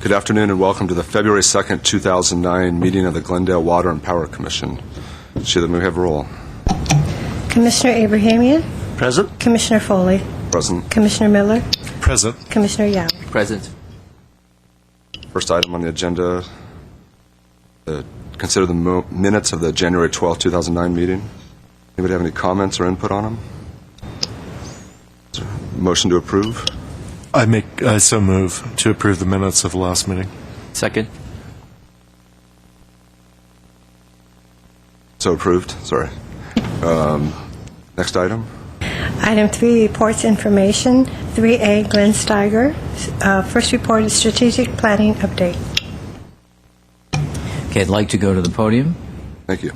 Good afternoon and welcome to the February 2nd, 2009 meeting of the Glendale Water and Power Commission. Sheila, may we have roll? Commissioner Abrahamian? Present. Commissioner Foley? Present. Commissioner Miller? Present. Commissioner Yao? Present. First item on the agenda, consider the minutes of the January 12th, 2009 meeting. Anybody have any comments or input on them? Is there a motion to approve? I so move to approve the minutes of the last meeting. Second. So approved, sorry. Next item. Item 3, reports information. 3A, Glenn Steiger. First report is strategic planning update. Okay, I'd like to go to the podium. Thank you.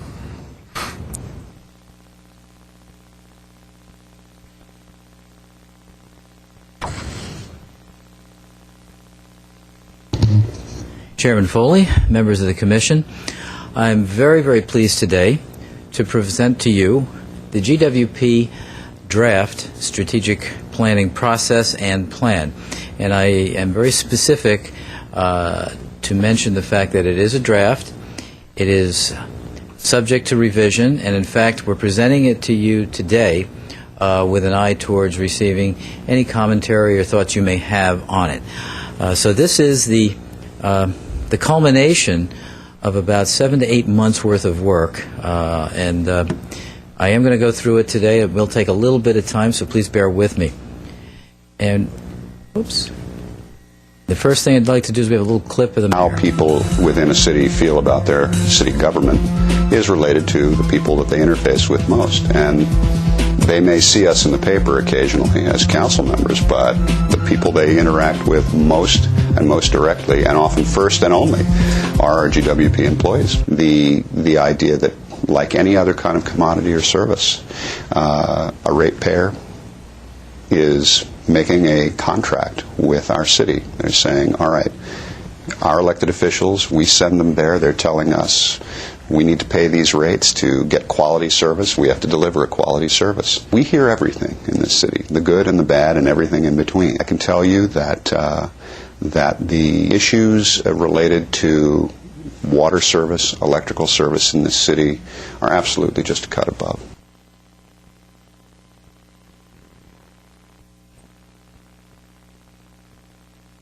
Chairman Foley, members of the Commission, I'm very, very pleased today to present to you the GWP draft strategic planning process and plan. And I am very specific to mention the fact that it is a draft. It is subject to revision, and in fact, we're presenting it to you today with an eye towards receiving any commentary or thoughts you may have on it. So this is the culmination of about 7 to 8 months worth of work, and I am going to go through it today. It will take a little bit of time, so please bear with me. And, oops. The first thing I'd like to do is we have a little clip of the mayor. How people within a city feel about their city government is related to the people that they interface with most. And they may see us in the paper occasionally as council members, but the people they interact with most and most directly, and often first and only, are our GWP employees. The idea that, like any other kind of commodity or service, a ratepayer is making a contract with our city. They're saying, all right, our elected officials, we send them there, they're telling us we need to pay these rates to get quality service. We have to deliver a quality service. We hear everything in this city, the good and the bad and everything in between. I can tell you that the issues related to water service, electrical service in this city are absolutely just a cut above.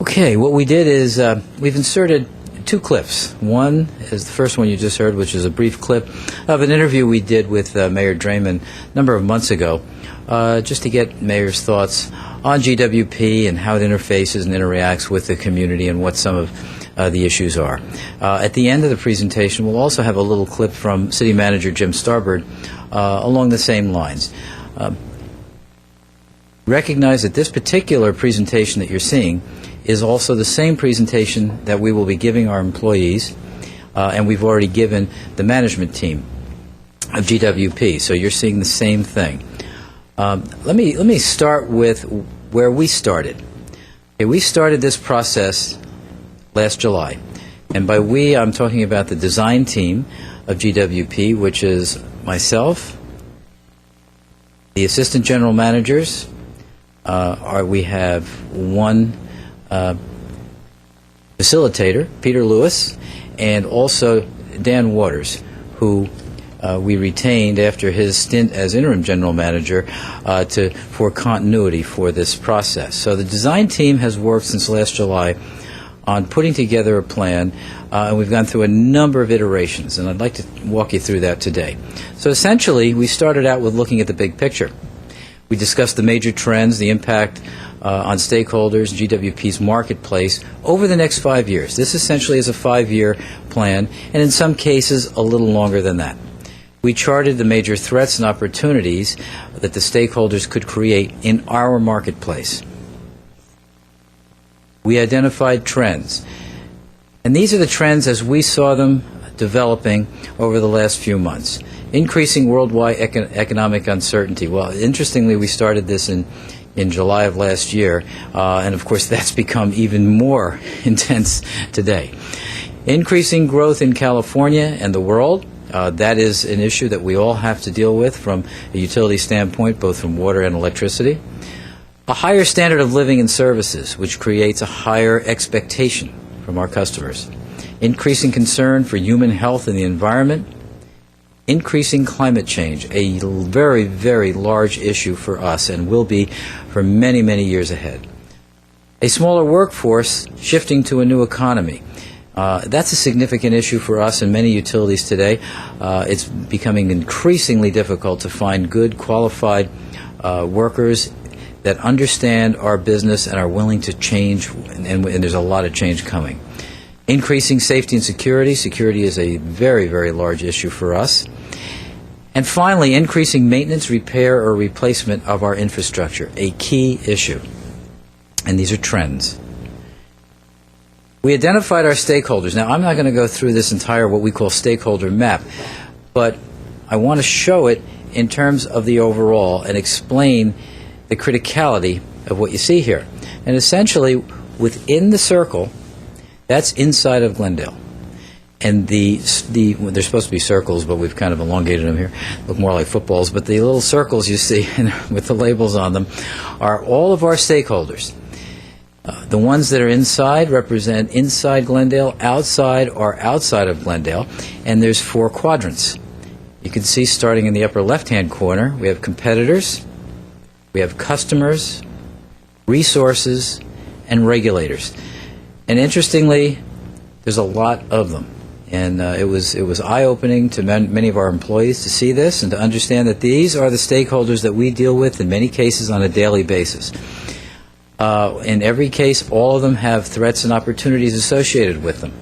Okay, what we did is we've inserted two clips. One is the first one you just heard, which is a brief clip of an interview we did with Mayor Draymond a number of months ago, just to get Mayor's thoughts on GWP and how it interfaces and interacts with the community and what some of the issues are. At the end of the presentation, we'll also have a little clip from City Manager Jim Starbird along the same lines. Recognize that this particular presentation that you're seeing is also the same presentation that we will be giving our employees, and we've already given the management team of GWP. So you're seeing the same thing. Let me start with where we started. Okay, we started this process last July, and by we, I'm talking about the design team of GWP, which is myself, the assistant general managers. We have one facilitator, Peter Lewis, and also Dan Waters, who we retained after his stint as interim general manager for continuity for this process. So the design team has worked since last July on putting together a plan, and we've gone through a number of iterations, and I'd like to walk you through that today. So essentially, we started out with looking at the big picture. We discussed the major trends, the impact on stakeholders, GWP's marketplace over the next 5 years. This essentially is a 5-year plan, and in some cases a little longer than that. We charted the major threats and opportunities that the stakeholders could create in our marketplace. We identified trends, and these are the trends as we saw them developing over the last few months. Increasing worldwide economic uncertainty. Well, interestingly, we started this in July of last year, and of course that's become even more intense today. Increasing growth in California and the world. That is an issue that we all have to deal with from a utility standpoint, both from water and electricity. A higher standard of living and services, which creates a higher expectation from our customers. Increasing concern for human health and the environment. Increasing climate change, a very, very large issue for us and will be for many, many years ahead. A smaller workforce shifting to a new economy. That's a significant issue for us and many utilities today. It's becoming increasingly difficult to find good, qualified workers that understand our business and are willing to change, and there's a lot of change coming. Increasing safety and security. Security is a very, very large issue for us. And finally, increasing maintenance, repair, or replacement of our infrastructure, a key issue. And these are trends. We identified our stakeholders. Now, I'm not going to go through this entire what we call stakeholder map, but I want to show it in terms of the overall and explain the criticality of what you see here. And essentially, within the circle, that's inside of Glendale. And they're supposed to be circles, but we've kind of elongated them here, look more like footballs. But the little circles you see with the labels on them are all of our stakeholders. The ones that are inside represent inside Glendale, outside or outside of Glendale, and there's 4 quadrants. You can see starting in the upper left-hand corner, we have competitors, we have customers, resources, and regulators. And interestingly, there's a lot of them. And it was eye-opening to many of our employees to see this and to understand that these are the stakeholders that we deal with in many cases on a daily basis. In every case, all of them have threats and opportunities associated with them.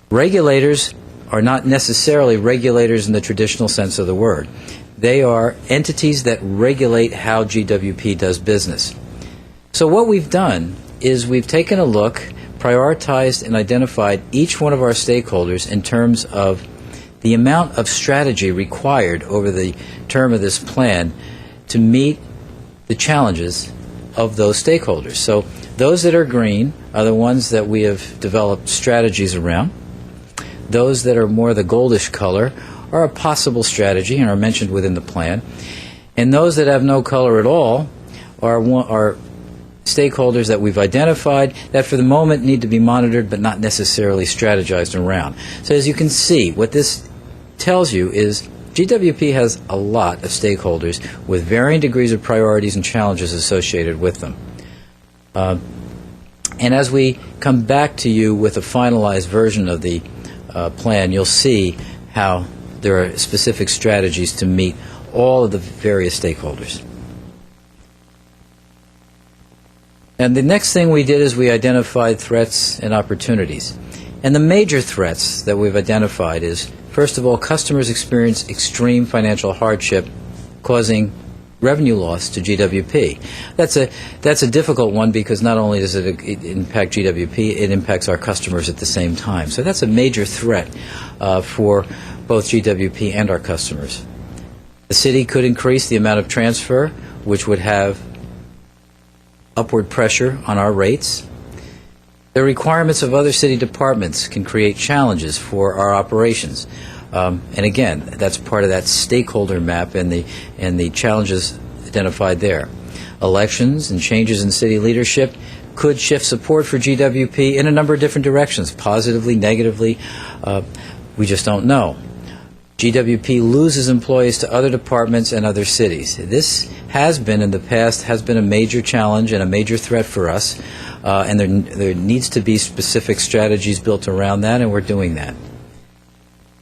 Regulators are not necessarily regulators in the traditional sense of the word. They are entities that regulate how GWP does business. So what we've done is we've taken a look, prioritized and identified each one of our stakeholders in terms of the amount of strategy required over the term of this plan to meet the challenges of those stakeholders. So those that are green are the ones that we have developed strategies around. Those that are more the goldish color are a possible strategy and are mentioned within the plan. And those that have no color at all are stakeholders that we've identified that for the moment need to be monitored but not necessarily strategized around. So as you can see, what this tells you is GWP has a lot of stakeholders with varying degrees of priorities and challenges associated with them. And as we come back to you with a finalized version of the plan, you'll see how there are specific strategies to meet all of the various stakeholders. And the next thing we did is we identified threats and opportunities. And the major threats that we've identified is, first of all, customers experience extreme financial hardship causing revenue loss to GWP. That's a difficult one because not only does it impact GWP, it impacts our customers at the same time. So that's a major threat for both GWP and our customers. The city could increase the amount of transfer, which would have upward pressure on our rates. The requirements of other city departments can create challenges for our operations. And again, that's part of that stakeholder map and the challenges identified there. Elections and changes in city leadership could shift support for GWP in a number of different directions, positively, negatively. We just don't know. GWP loses employees to other departments and other cities. This has been, in the past, has been a major challenge and a major threat for us, and there needs to be specific strategies built around that, and we're doing that.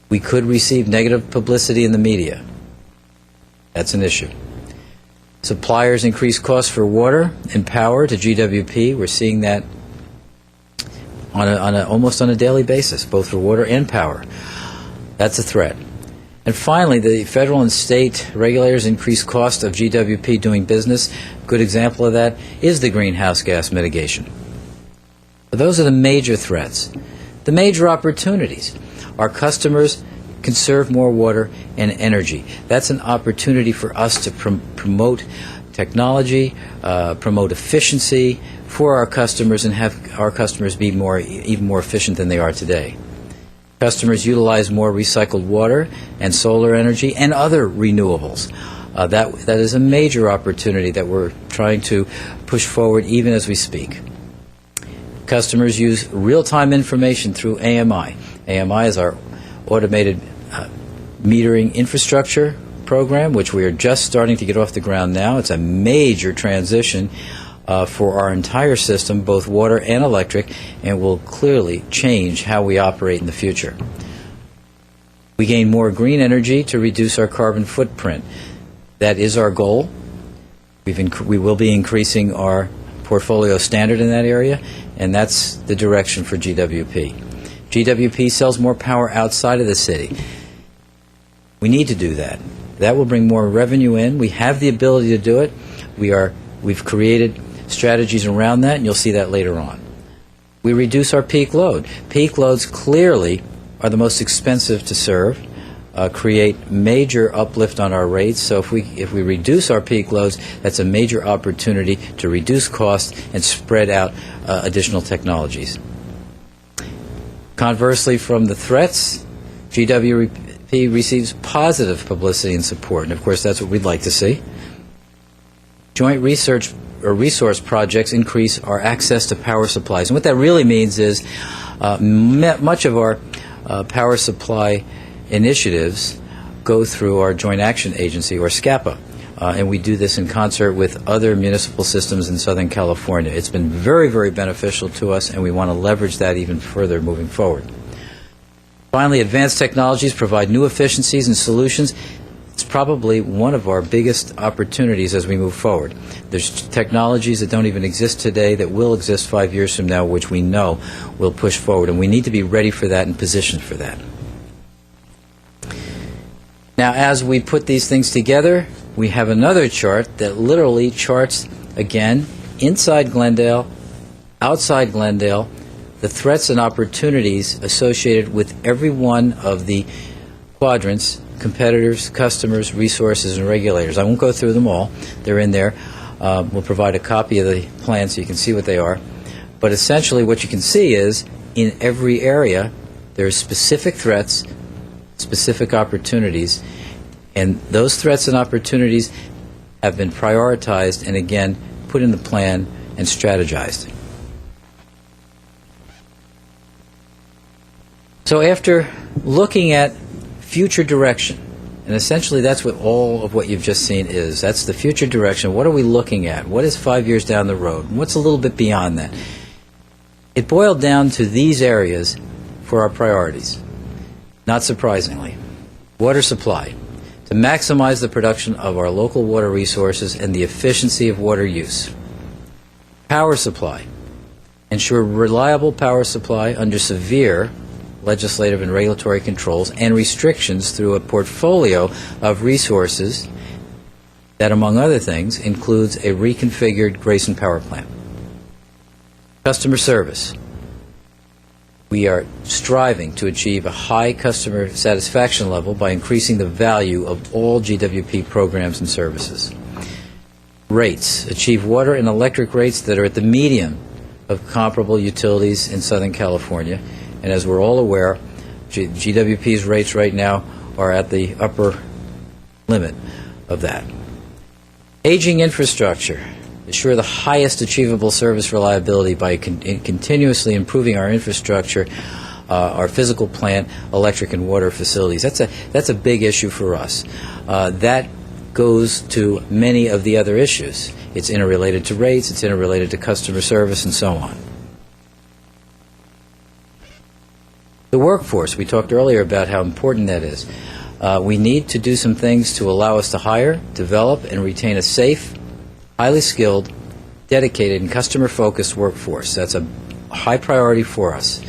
We could receive negative publicity in the media. That's an issue. Suppliers increase costs for water and power to GWP. We're seeing that almost on a daily basis, both for water and power. That's a threat. And finally, the federal and state regulators increase cost of GWP doing business. A good example of that is the greenhouse gas mitigation. But those are the major threats. The major opportunities. Our customers conserve more water and energy. That's an opportunity for us to promote technology, promote efficiency for our customers, and have our customers be even more efficient than they are today. Customers utilize more recycled water and solar energy and other renewables. That is a major opportunity that we're trying to push forward even as we speak. Customers use real-time information through AMI. AMI is our automated metering infrastructure program, which we are just starting to get off the ground now. It's a major transition for our entire system, both water and electric, and will clearly change how we operate in the future. We gain more green energy to reduce our carbon footprint. That is our goal. We will be increasing our portfolio standard in that area, and that's the direction for GWP. GWP sells more power outside of the city. We need to do that. That will bring more revenue in. We have the ability to do it. We've created strategies around that, and you'll see that later on. We reduce our peak load. Peak loads clearly are the most expensive to serve, create major uplift on our rates. So if we reduce our peak loads, that's a major opportunity to reduce costs and spread out additional technologies. Conversely, from the threats, GWP receives positive publicity and support, and of course that's what we'd like to see. Joint research or resource projects increase our access to power supplies. And what that really means is much of our power supply initiatives go through our Joint Action Agency, or SCAPA, and we do this in concert with other municipal systems in Southern California. It's been very, very beneficial to us, and we want to leverage that even further moving forward. Finally, advanced technologies provide new efficiencies and solutions. It's probably one of our biggest opportunities as we move forward. There's technologies that don't even exist today that will exist 5 years from now, which we know will push forward, and we need to be ready for that and positioned for that. Now, as we put these things together, we have another chart that literally charts, again, inside Glendale, outside Glendale, the threats and opportunities associated with every one of the quadrants: competitors, customers, resources, and regulators. I won't go through them all. They're in there. We'll provide a copy of the plan so you can see what they are. But essentially what you can see is in every area there are specific threats, specific opportunities, and those threats and opportunities have been prioritized and, again, put in the plan and strategized. So after looking at future direction, and essentially that's what all of what you've just seen is. That's the future direction. What are we looking at? What is 5 years down the road? And what's a little bit beyond that? It boiled down to these areas for our priorities. Not surprisingly, water supply, to maximize the production of our local water resources and the efficiency of water use. Power supply, ensure reliable power supply under severe legislative and regulatory controls and restrictions through a portfolio of resources that, among other things, includes a reconfigured Grayson power plant. Customer service. We are striving to achieve a high customer satisfaction level by increasing the value of all GWP programs and services. Rates. Achieve water and electric rates that are at the median of comparable utilities in Southern California. And as we're all aware, GWP's rates right now are at the upper limit of that. Aging infrastructure. Assure the highest achievable service reliability by continuously improving our infrastructure, our physical plant, electric and water facilities. That's a big issue for us. That goes to many of the other issues. It's interrelated to rates, it's interrelated to customer service, and so on. The workforce, we talked earlier about how important that is. We need to do some things to allow us to hire, develop, and retain a safe, highly skilled, dedicated, and customer-focused workforce. That's a high priority for us.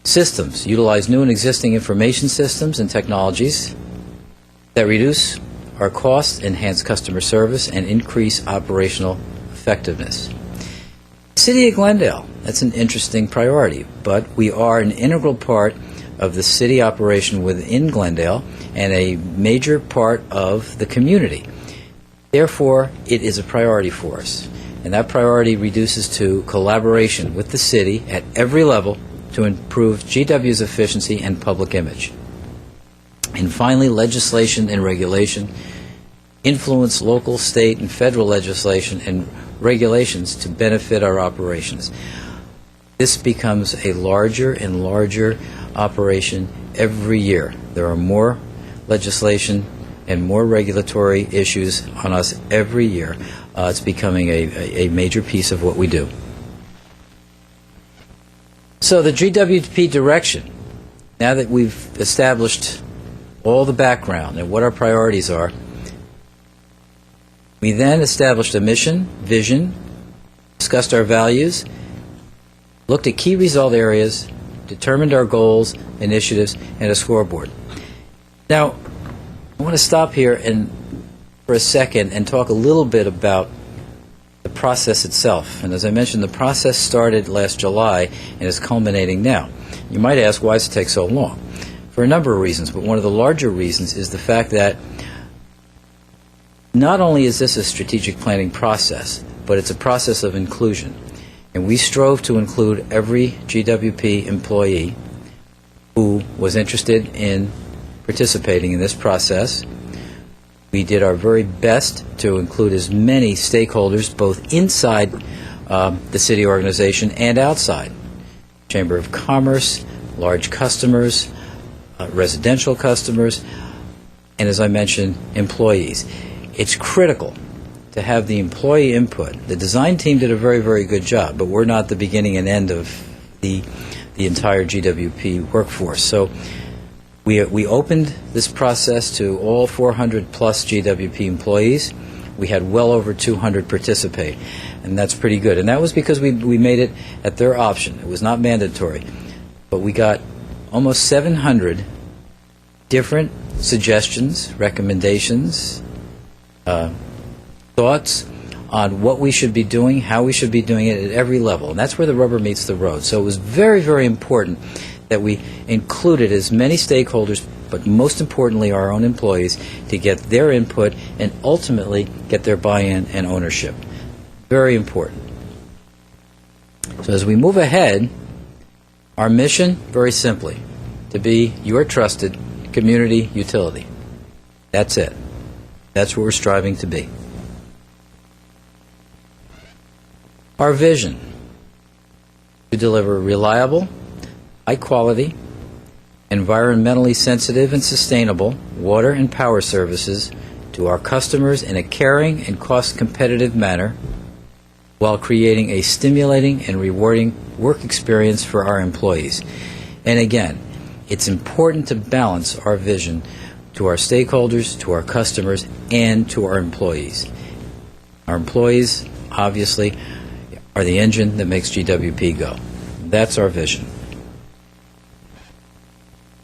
Systems. Utilize new and existing information systems and technologies that reduce our costs, enhance customer service, and increase operational effectiveness. City of Glendale. That's an interesting priority, but we are an integral part of the city operation within Glendale and a major part of the community. Therefore, it is a priority for us, and that priority reduces to collaboration with the city at every level to improve GW's efficiency and public image. And finally, legislation and regulation. Influence local, state, and federal legislation and regulations to benefit our operations. this becomes a larger and larger operation every year. There are more legislation and more regulatory issues on us every year. It's becoming a major piece of what we do. So the GWP direction, now that we've established all the background and what our priorities are, we then established a mission, vision, discussed our values, looked at key result areas, determined our goals, initiatives, and a scoreboard. Now, I want to stop here for a second and talk a little bit about the process itself. And as I mentioned, the process started last July and is culminating now. You might ask, why does it take so long? For a number of reasons, but one of the larger reasons is the fact that not only is this a strategic planning process, but it's a process of inclusion. And we strove to include every GWP employee who was interested in participating in this process. We did our very best to include as many stakeholders, both inside the city organization and outside. Chamber of Commerce, large customers, residential customers, and as I mentioned, employees. It's critical to have the employee input. The design team did a very, very good job, but we're not the beginning and end of the entire GWP workforce. So we opened this process to all 400-plus GWP employees. We had well over 200 participate, and that's pretty good. And that was because we made it at their option. It was not mandatory. But we got almost 700 different suggestions, recommendations, thoughts on what we should be doing, how we should be doing it at every level. And that's where the rubber meets the road. So it was very, very important that we included as many stakeholders, but most importantly our own employees, to get their input and ultimately get their buy-in and ownership. Very important. So as we move ahead, our mission, very simply, to be your trusted community utility. That's it. That's what we're striving to be. Our vision, to deliver reliable, high-quality, environmentally sensitive and sustainable water and power services to our customers in a caring and cost-competitive manner while creating a stimulating and rewarding work experience for our employees. And again, it's important to balance our vision to our stakeholders, to our customers, and to our employees. Our employees, obviously, are the engine that makes GWP go. That's our vision.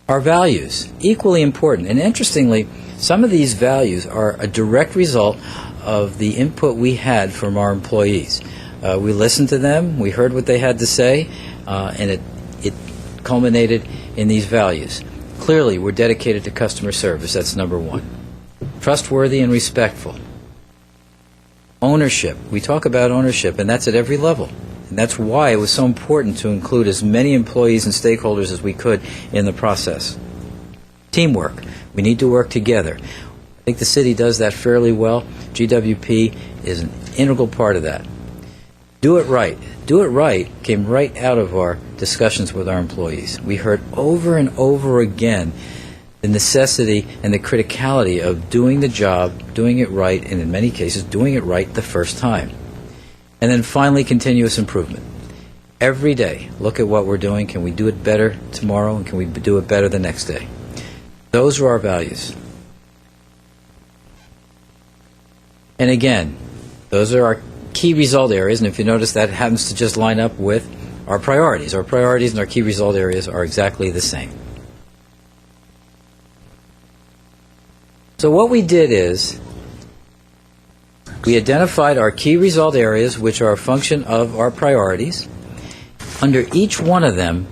Our values, equally important. And interestingly, some of these values are a direct result of the input we had from our employees. We listened to them, we heard what they had to say, and it culminated in these values. Clearly, we're dedicated to customer service. That's number one. Trustworthy and respectful. Ownership. We talk about ownership, and that's at every level. And that's why it was so important to include as many employees and stakeholders as we could in the process. Teamwork. We need to work together. I think the city does that fairly well. GWP is an integral part of that. Do it right. Do it right came right out of our discussions with our employees. We heard over and over again the necessity and the criticality of doing the job, doing it right, and in many cases, doing it right the first time. And then finally, continuous improvement. Every day, look at what we're doing. Can we do it better tomorrow, and can we do it better the next day? Those are our values. And again, those are our key result areas, and if you notice, that happens to just line up with our priorities. Our priorities and our key result areas are exactly the same. So what we did is we identified our key result areas, which are a function of our priorities. Under each one of them,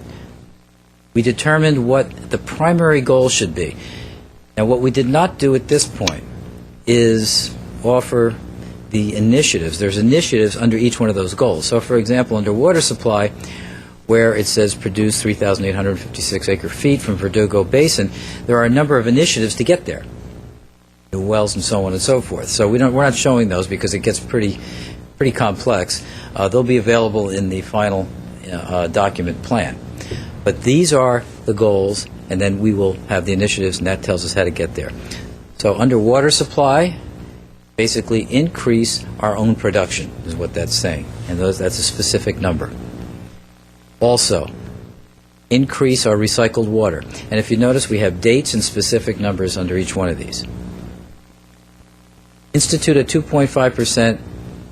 we determined what the primary goal should be. Now, what we did not do at this point is offer the initiatives. There's initiatives under each one of those goals. So, for example, under water supply, where it says produce 3,856 acre-feet from Verdugo Basin, there are a number of initiatives to get there. New wells and so on and so forth. So we're not showing those because it gets pretty complex. They'll be available in the final document plan. But these are the goals, and then we will have the initiatives, and that tells us how to get there. So under water supply, basically increase our own production is what that's saying, and that's a specific number. Also, increase our recycled water. And if you notice, we have dates and specific numbers under each one of these. Institute a 2.5%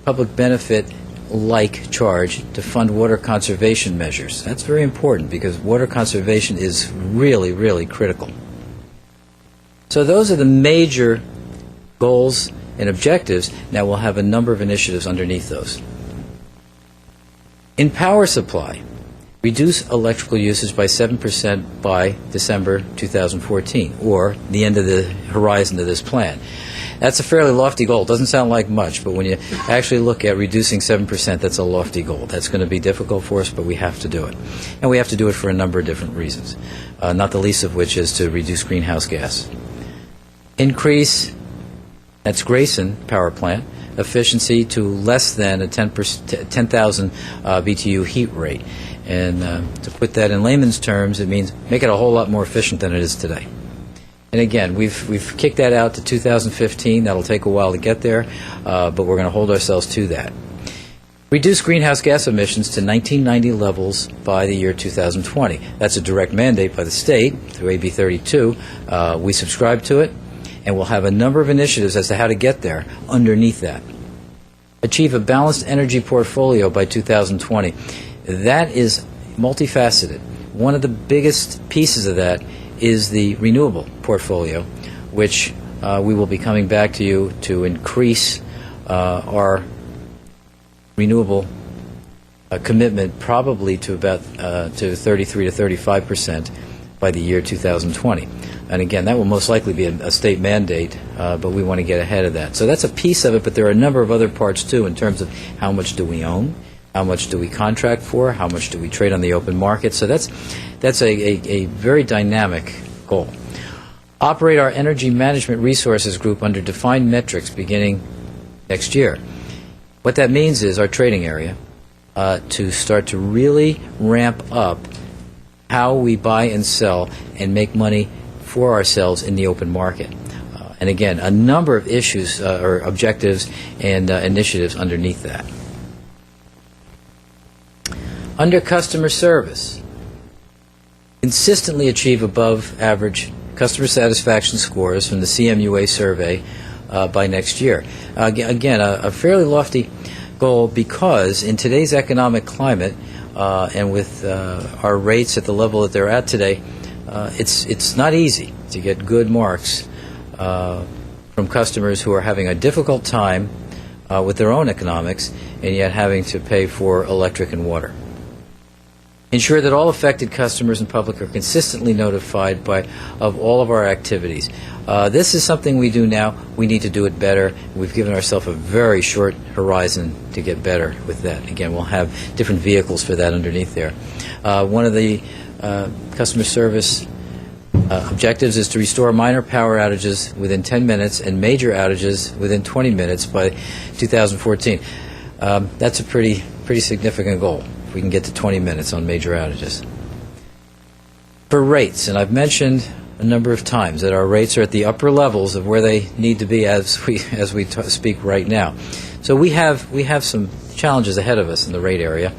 public benefit-like charge to fund water conservation measures. That's very important because water conservation is really, really critical. So those are the major goals and objectives. Now we'll have a number of initiatives underneath those. In power supply, reduce electrical usage by 7% by December 2014, or the end of the horizon of this plan. That's a fairly lofty goal. It doesn't sound like much, but when you actually look at reducing 7%, that's a lofty goal. That's going to be difficult for us, but we have to do it. And we have to do it for a number of different reasons, not the least of which is to reduce greenhouse gas. Increase, that's Grayson power plant, efficiency to less than a 10,000 BTU heat rate. And to put that in layman's terms, it means make it a whole lot more efficient than it is today. And again, we've kicked that out to 2015. That'll take a while to get there, but we're going to hold ourselves to that. Reduce greenhouse gas emissions to 1990 levels by the year 2020. That's a direct mandate by the state through AB 32. We subscribe to it, and we'll have a number of initiatives as to how to get there underneath that. Achieve a balanced energy portfolio by 2020. That is multifaceted. One of the biggest pieces of that is the renewable portfolio, which we will be coming back to you to increase our renewable commitment probably to about to 33 to 35% by the year 2020. And again, that will most likely be a state mandate, but we want to get ahead of that. So that's a piece of it, but there are a number of other parts too in terms of how much do we own, how much do we contract for, how much do we trade on the open market. So that's a very dynamic goal. Operate our energy management resources group under defined metrics beginning next year. What that means is our trading area to start to really ramp up how we buy and sell and make money for ourselves in the open market. And again, a number of issues or objectives and initiatives underneath that. Under customer service, consistently achieve above average customer satisfaction scores from the CMUA survey by next year. Again, a fairly lofty goal because in today's economic climate and with our rates at the level that they're at today, it's not easy to get good marks from customers who are having a difficult time with their own economics and yet having to pay for electric and water. Ensure that all affected customers and public are consistently notified of all of our activities. This is something we do now. We need to do it better. We've given ourselves a very short horizon to get better with that. Again, we'll have different vehicles for that underneath there. One of the customer service objectives is to restore minor power outages within 10 minutes and major outages within 20 minutes by 2014. That's a pretty significant goal. If we can get to 20 minutes on major outages. For rates, and I've mentioned a number of times that our rates are at the upper levels of where they need to be as we speak right now. So we have some challenges ahead of us in the rate area.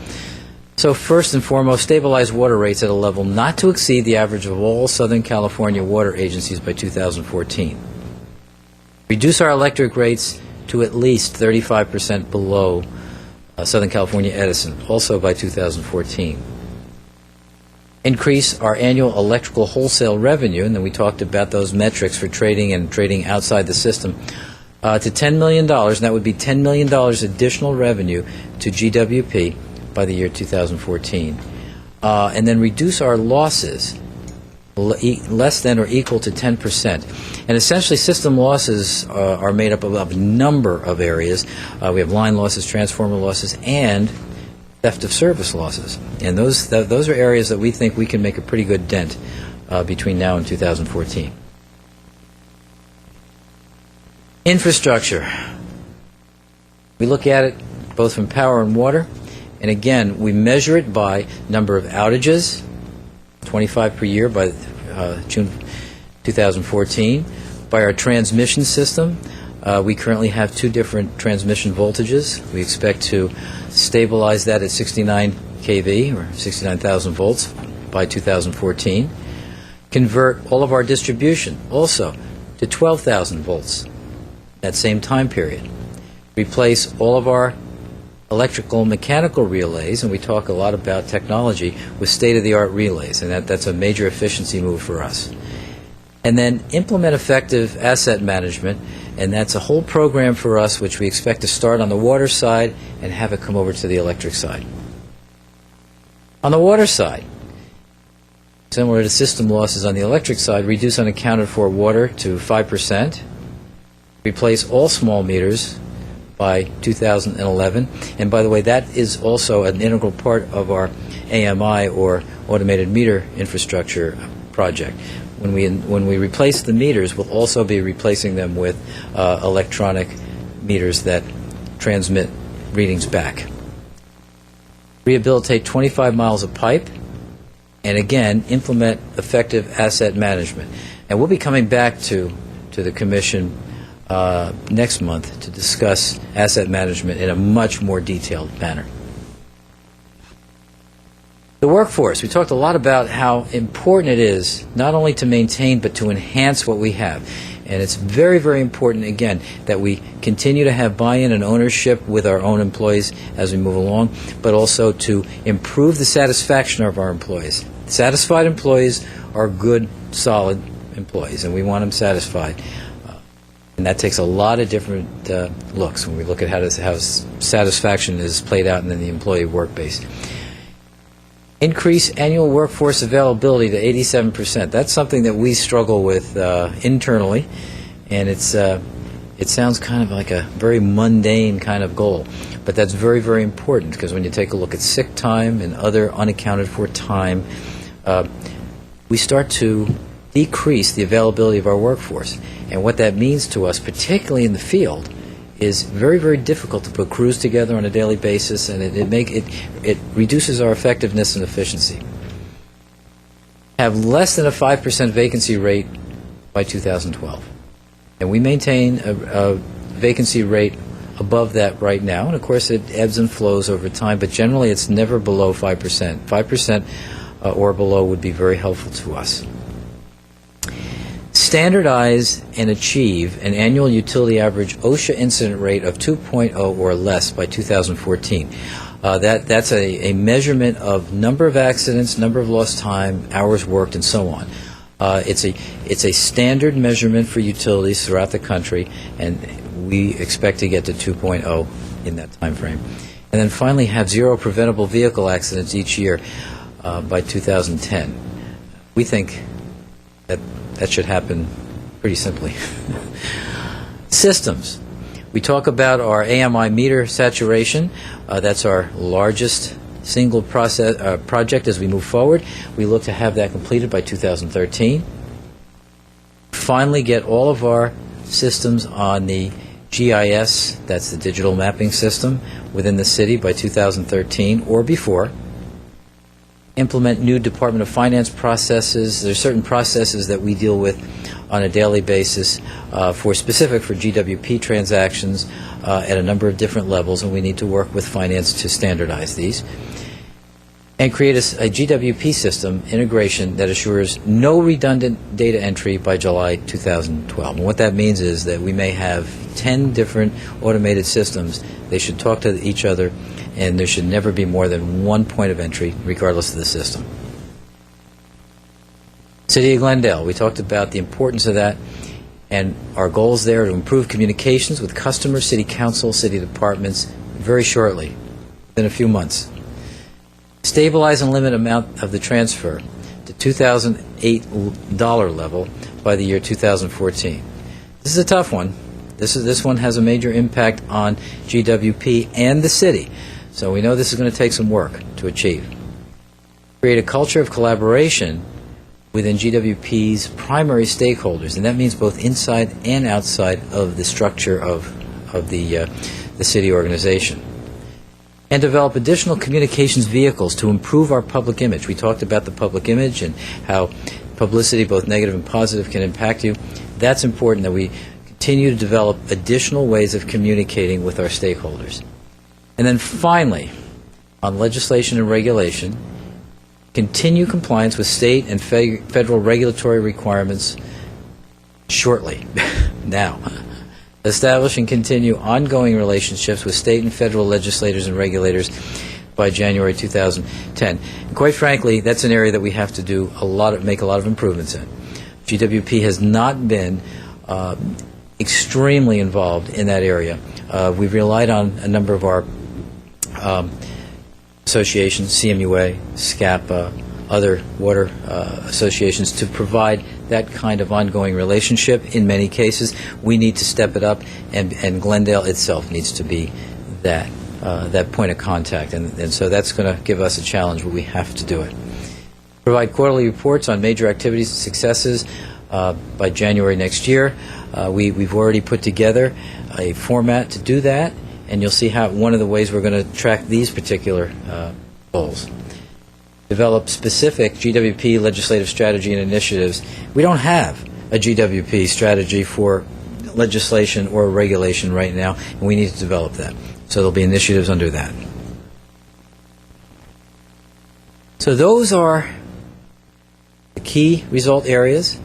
So first and foremost, stabilize water rates at a level not to exceed the average of all Southern California water agencies by 2014. Reduce our electric rates to at least 35% below Southern California Edison, also by 2014. Increase our annual electrical wholesale revenue, and then we talked about those metrics for trading and trading outside the system, to $10 million, and that would be $10 million additional revenue to GWP by the year 2014. And then reduce our losses less than or equal to 10%. And essentially system losses are made up of a number of areas. We have line losses, transformer losses, and theft of service losses. And those are areas that we think we can make a pretty good dent between now and 2014. Infrastructure. We look at it both from power and water. And again, we measure it by number of outages, 25 per year by June 2014. By our transmission system, we currently have 2 different transmission voltages. We expect to stabilize that at 69 kV, or 69,000 volts, by 2014. Convert all of our distribution also to 12,000 volts that same time period. Replace all of our electrical mechanical relays, and we talk a lot about technology, with state-of-the-art relays, and that's a major efficiency move for us. And then implement effective asset management, and that's a whole program for us which we expect to start on the water side and have it come over to the electric side. On the water side, similar to system losses on the electric side, reduce unaccounted for water to 5%, replace all small meters by 2011. And by the way, that is also an integral part of our AMI, or automated meter infrastructure project. When we replace the meters, we'll also be replacing them with electronic meters that transmit readings back. Rehabilitate 25 miles of pipe, and again, implement effective asset management. And we'll be coming back to the Commission next month to discuss asset management in a much more detailed manner. The workforce. We talked a lot about how important it is not only to maintain but to enhance what we have. And it's very, very important, again, that we continue to have buy-in and ownership with our own employees as we move along, but also to improve the satisfaction of our employees. Satisfied employees are good, solid employees, and we want them satisfied. And that takes a lot of different looks when we look at how satisfaction is played out in the employee work base. Increase annual workforce availability to 87%. That's something that we struggle with internally, and it sounds kind of like a very mundane kind of goal. But that's very, very important, because when you take a look at sick time and other unaccounted for time, we start to decrease the availability of our workforce. And what that means to us, particularly in the field, is very, very difficult to put crews together on a daily basis, and it reduces our effectiveness and efficiency. Have less than a 5% vacancy rate by 2012. And we maintain a vacancy rate above that right now, and of course it ebbs and flows over time, but generally it's never below 5%. 5% or below would be very helpful to us. Standardize and achieve an annual utility average OSHA incident rate of 2.0 or less by 2014. That's a measurement of number of accidents, number of lost time, hours worked, and so on. It's a standard measurement for utilities throughout the country, and we expect to get to 2.0 in that time frame. And then finally, have 0 preventable vehicle accidents each year by 2010. We think that should happen pretty simply. Systems. We talk about our AMI meter saturation. That's our largest single project as we move forward. We look to have that completed by 2013. Finally, get all of our systems on the GIS, that's the digital mapping system, within the city by 2013 or before. Implement new Department of Finance processes. There are certain processes that we deal with on a daily basis for GWP transactions at a number of different levels, and we need to work with finance to standardize these. And create a GWP system integration that assures no redundant data entry by July 2012. And what that means is that we may have 10 different automated systems. They should talk to each other, and there should never be more than one point of entry, regardless of the system. City of Glendale, we talked about the importance of that, and our goals there are to improve communications with customers, city council, city departments very shortly, within a few months. Stabilize and limit amount of the transfer to $2008 level by the year 2014. This is a tough one. This one has a major impact on GWP and the city. So we know this is going to take some work to achieve. Create a culture of collaboration within GWP's primary stakeholders, and that means both inside and outside of the structure of the city organization. and develop additional communications vehicles to improve our public image. We talked about the public image and how publicity, both negative and positive, can impact you. That's important that we continue to develop additional ways of communicating with our stakeholders. And then finally, on legislation and regulation, continue compliance with state and federal regulatory requirements shortly, now. Establish and continue ongoing relationships with state and federal legislators and regulators by January 2010. And quite frankly, that's an area that we have to do make a lot of improvements in. GWP has not been extremely involved in that area. We've relied on a number of our associations, CMUA, SCAPA, other water associations, to provide that kind of ongoing relationship. In many cases, we need to step it up, and Glendale itself needs to be that point of contact. And so that's going to give us a challenge, but we have to do it. Provide quarterly reports on major activities and successes by January next year. We've already put together a format to do that, and you'll see how one of the ways we're going to track these particular goals. Develop specific GWP legislative strategy and initiatives. We don't have a GWP strategy for legislation or regulation right now, and we need to develop that. So there'll be initiatives under that. So those are the key result areas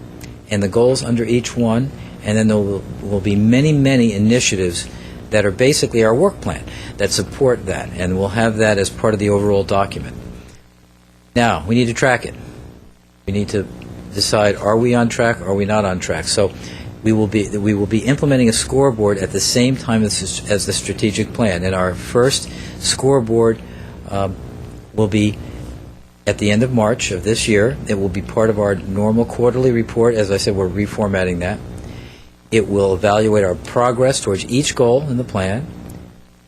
and the goals under each one, and then there will be many, many initiatives that are basically our work plan that support that, and we'll have that as part of the overall document. Now, we need to track it. We need to decide, are we on track, or are we not on track? So we will be implementing a scoreboard at the same time as the strategic plan, and our first scoreboard will be at the end of March of this year. It will be part of our normal quarterly report. As I said, we're reformatting that. It will evaluate our progress towards each goal in the plan.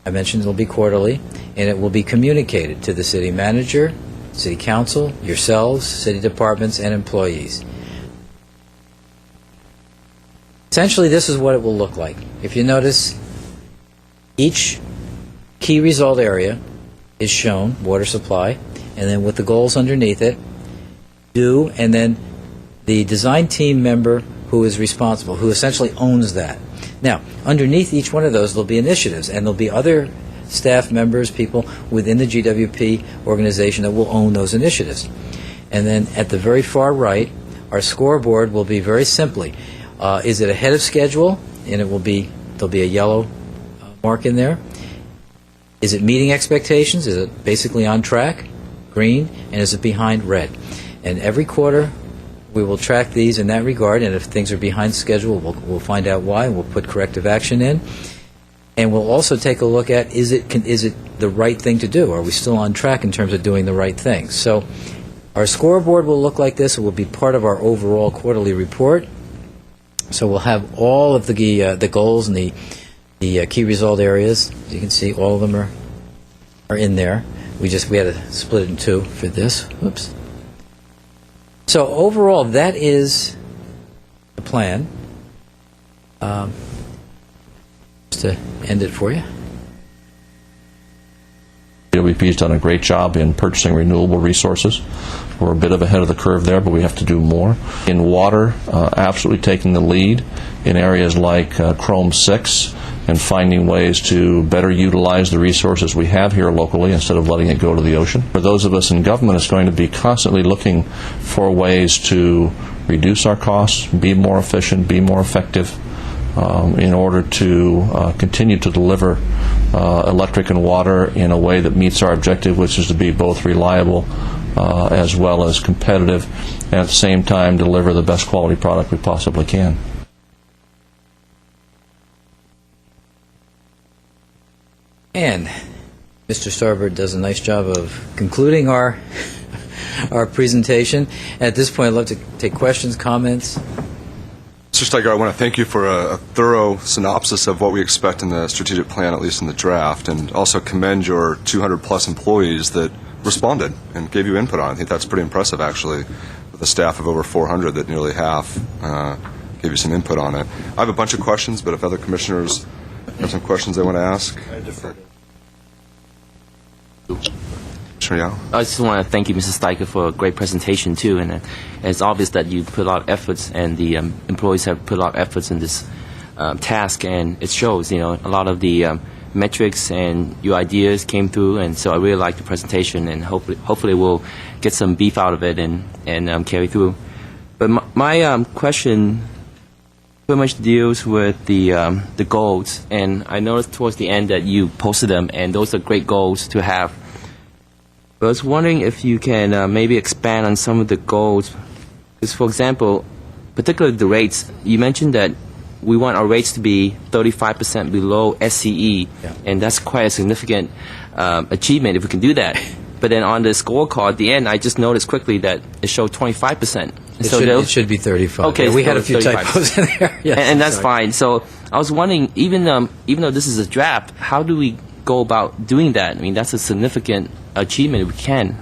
I mentioned it will be quarterly, and it will be communicated to the city manager, city council, yourselves, city departments, and employees. Essentially, this is what it will look like. If you notice, each key result area is shown, water supply, and then with the goals underneath it, and then the design team member who is responsible, who essentially owns that. Now, underneath each one of those, there'll be initiatives, and there'll be other staff members, people within the GWP organization that will own those initiatives. And then at the very far right, our scoreboard will be very simply, is it ahead of schedule? And there'll be a yellow mark in there. Is it meeting expectations? Is it basically on track? Green. And is it behind? Red. And every quarter, we will track these in that regard, and if things are behind schedule, we'll find out why, and we'll put corrective action in. And we'll also take a look at, is it the right thing to do? Are we still on track in terms of doing the right thing? So our scoreboard will look like this. It will be part of our overall quarterly report. So we'll have all of the goals and the key result areas. As you can see, all of them are in there. We had to split it in two for this. Oops. So overall, that is the plan. Just to end it for you. GWP has done a great job in purchasing renewable resources. We're a bit ahead of the curve there, but we have to do more. In water, absolutely taking the lead in areas like Chrome 6 and finding ways to better utilize the resources we have here locally instead of letting it go to the ocean. For those of us in government, it's going to be constantly looking for ways to reduce our costs, be more efficient, be more effective, in order to continue to deliver electric and water in a way that meets our objective, which is to be both reliable as well as competitive, and at the same time deliver the best quality product we possibly can. And Mr. Starbird does a nice job of concluding our presentation. At this point, I'd love to take questions, comments. Mr. Steiger, I want to thank you for a thorough synopsis of what we expect in the strategic plan, at least in the draft, and also commend your 200-plus employees that responded and gave you input on it. I think that's pretty impressive, actually, with a staff of over 400 that nearly half gave you some input on it. I have a bunch of questions, but if other commissioners have some questions they want to ask. I defer. Commissioner Yao? I just want to thank you, Mrs. Steiger, for a great presentation, too. And it's obvious that you put a lot of efforts, and the employees have put a lot of efforts in this task, and it shows, a lot of the metrics and your ideas came through, and so I really like the presentation, and hopefully we'll get some beef out of it and carry through. But my question pretty much deals with the goals, and I noticed towards the end that you posted them, and those are great goals to have. But I was wondering if you can maybe expand on some of the goals. Because, for example, particularly the rates, you mentioned that we want our rates to be 35% below SCE, and that's quite a significant achievement if we can do that. But then on the scorecard at the end, I just noticed quickly that it showed 25%. It should be 35. Okay, yeah, we had a few 35. typos in there. Yes, and that's fine. So I was wondering, even though this is a draft, how do we go about doing that? I mean, that's a significant achievement if we can.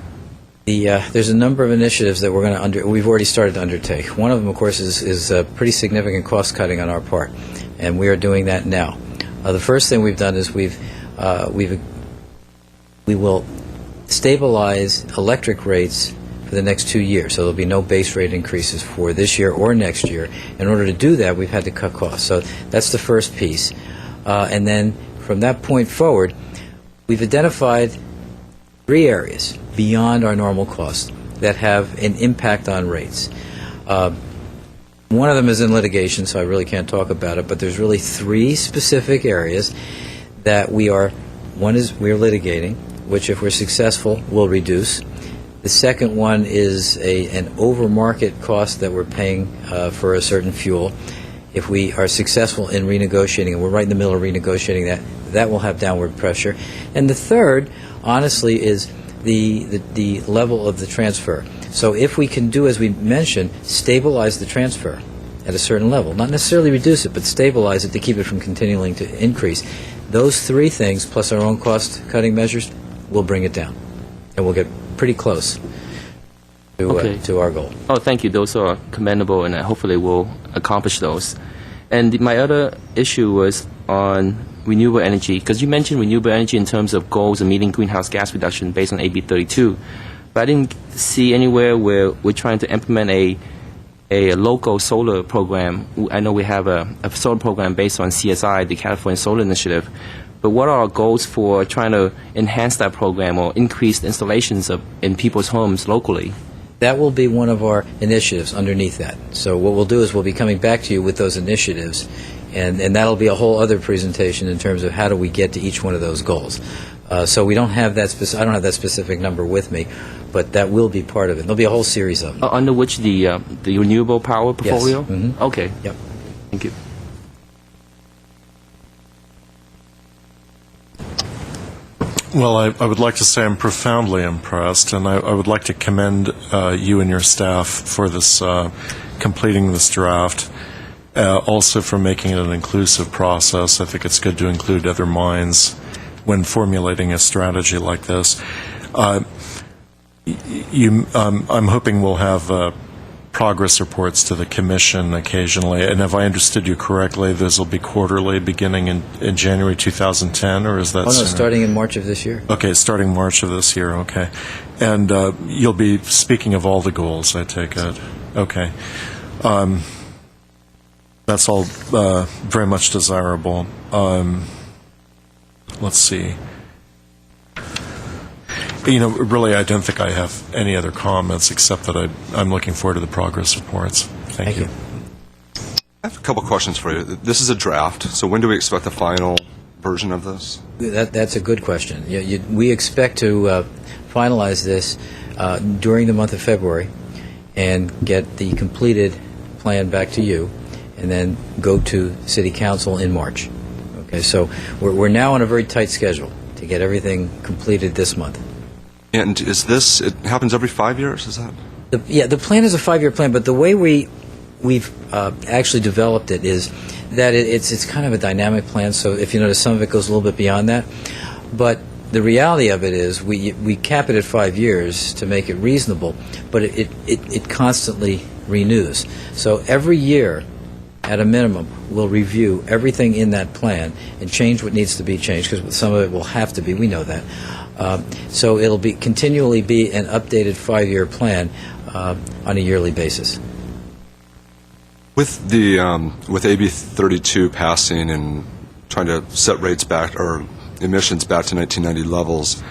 There's a number of initiatives that we've already started to undertake. One of them, of course, is pretty significant cost cutting on our part, and we are doing that now. The first thing we've done is we will stabilize electric rates for the next 2 years, so there'll be no base rate increases for this year or next year. In order to do that, we've had to cut costs. So that's the first piece. And then from that point forward, we've identified 3 areas beyond our normal costs that have an impact on rates. One of them is in litigation, so I really can't talk about it, but there's really 3 specific areas that one is we're litigating, which if we're successful will reduce. The second one is an over-market cost that we're paying for a certain fuel. If we are successful in renegotiating, and we're right in the middle of renegotiating that will have downward pressure. And the third, honestly, is the level of the transfer. So if we can do, as we mentioned, stabilize the transfer at a certain level, not necessarily reduce it, but stabilize it to keep it from continuing to increase, those 3 things, plus our own cost-cutting measures, will bring it down. And we'll get pretty close to our goal. Oh, thank you. Those are commendable, and hopefully we'll accomplish those. And my other issue was on renewable energy, because you mentioned renewable energy in terms of goals of meeting greenhouse gas reduction based on AB 32. But I didn't see anywhere where we're trying to implement a local solar program. I know we have a solar program based on CSI, the California Solar Initiative. But what are our goals for trying to enhance that program or increase the installations in people's homes locally? That will be one of our initiatives underneath that. So what we'll do is we'll be coming back to you with those initiatives, and that'll be a whole other presentation in terms of how do we get to each one of those goals. So we don't have that I don't have that specific number with me, but that will be part of it. There'll be a whole series of them. Under which the renewable power portfolio? Yes. Mm-hmm. Okay. Yep. Thank you. Well, I would like to say I'm profoundly impressed, and I would like to commend you and your staff for this completing this draft, also for making it an inclusive process. I think it's good to include other minds when formulating a strategy like this. I'm hoping we'll have progress reports to the Commission occasionally, and if I understood you correctly, those will be quarterly beginning in January 2010, or is that sooner? Starting in March of this year. Okay, starting March of this year, okay. And you'll be speaking of all the goals, I take it. Okay. That's all very much desirable. Let's see. Really, I don't think I have any other comments except that I'm looking forward to the progress reports. Thank you. I have a couple questions for you. This is a draft, so when do we expect the final version of this? That's a good question. We expect to finalize this during the month of February and get the completed plan back to you, and then go to City Council in March. Okay, so we're now on a very tight schedule to get everything completed this month. And it happens every 5 years, is that? The plan is a 5-year plan, but the way we've actually developed it is that it's kind of a dynamic plan, so if you notice, some of it goes a little bit beyond that. But the reality of it is we cap it at 5 years to make it reasonable, but it constantly renews. So every year, at a minimum, we'll review everything in that plan and change what needs to be changed, because some of it will have to be, we know that. So it'll be continually be an updated 5-year plan on a yearly basis. With the with AB 32 passing and trying to set rates back or emissions back to 1990 levels,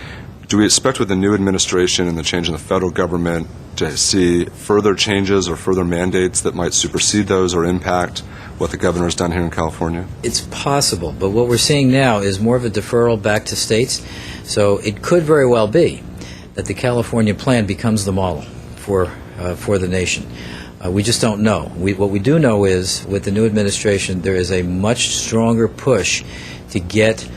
do we expect with the new administration and the change in the federal government to see further changes or further mandates that might supersede those or impact what the governor has done here in California? It's possible, but what we're seeing now is more of a deferral back to states. So it could very well be that the California plan becomes the model for the nation. We just don't know. What we do know is, with the new administration, there is a much stronger push to get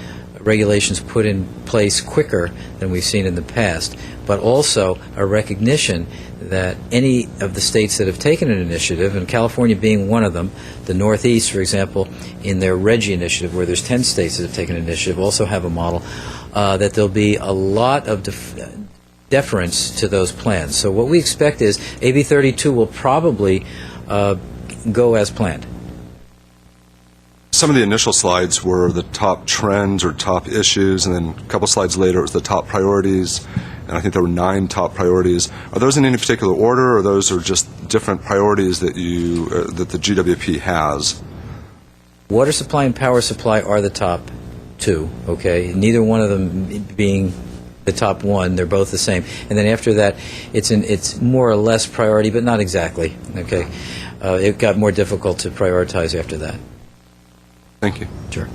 regulations put in place quicker than we've seen in the past, but also a recognition that any of the states that have taken an initiative, and California being one of them, the Northeast, for example, in their RGGI initiative, where there's 10 states that have taken an initiative, also have a model, that there'll be a lot of deference to those plans. So what we expect is AB 32 will probably go as planned. Some of the initial slides were the top trends or top issues, and then a couple slides later it was the top priorities, and I think there were 9 top priorities. Are those in any particular order, or those are just different priorities that that the GWP has? Water supply and power supply are the top 2, okay? Neither one of them being the top 1, they're both the same. And then after that, it's more or less priority, but not exactly, okay? It got more difficult to prioritize after that. Thank you. Sure.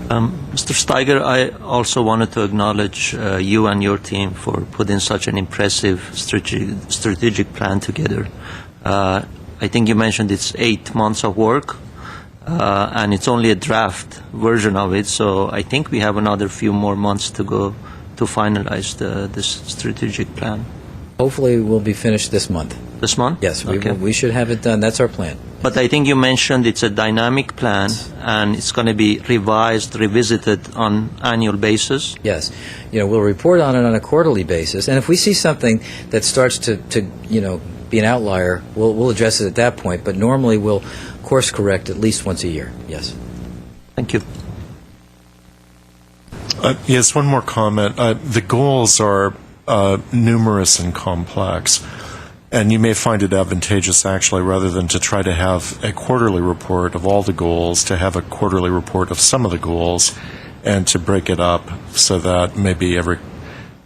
Mr. Steiger, I also wanted to acknowledge you and your team for putting such an impressive strategic plan together. I think you mentioned it's 8 months of work, and it's only a draft version of it, so I think we have another few more months to go to finalize this strategic plan. Hopefully we'll be finished this month. This month? Yes, Okay. we should have it done. That's our plan. But I think you mentioned it's a dynamic plan, and it's going to be revised, revisited on annual basis. Yes. We'll report on it on a quarterly basis, and if we see something that starts to be an outlier, we'll address it at that point, but normally we'll course correct at least once a year. Yes. Thank you. Yes, one more comment. The goals are numerous and complex, and you may find it advantageous, actually, rather than to try to have a quarterly report of all the goals, to have a quarterly report of some of the goals, and to break it up so that maybe every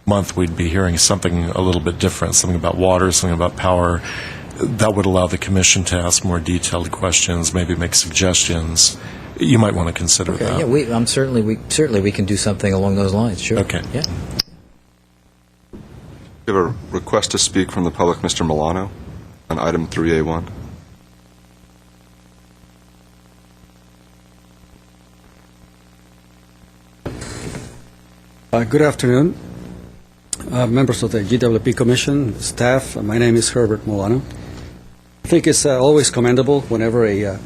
month we'd be hearing something a little bit different, something about water, something about power. That would allow the Commission to ask more detailed questions, maybe make suggestions. You might want to consider that. Yeah, certainly we can do something along those lines. Sure. Okay. Yeah. We have a request to speak from the public, Mr. Milano, on item 3A1. Good afternoon, members of the GWP Commission, staff. My name is Herbert Milano. I think it's always commendable whenever a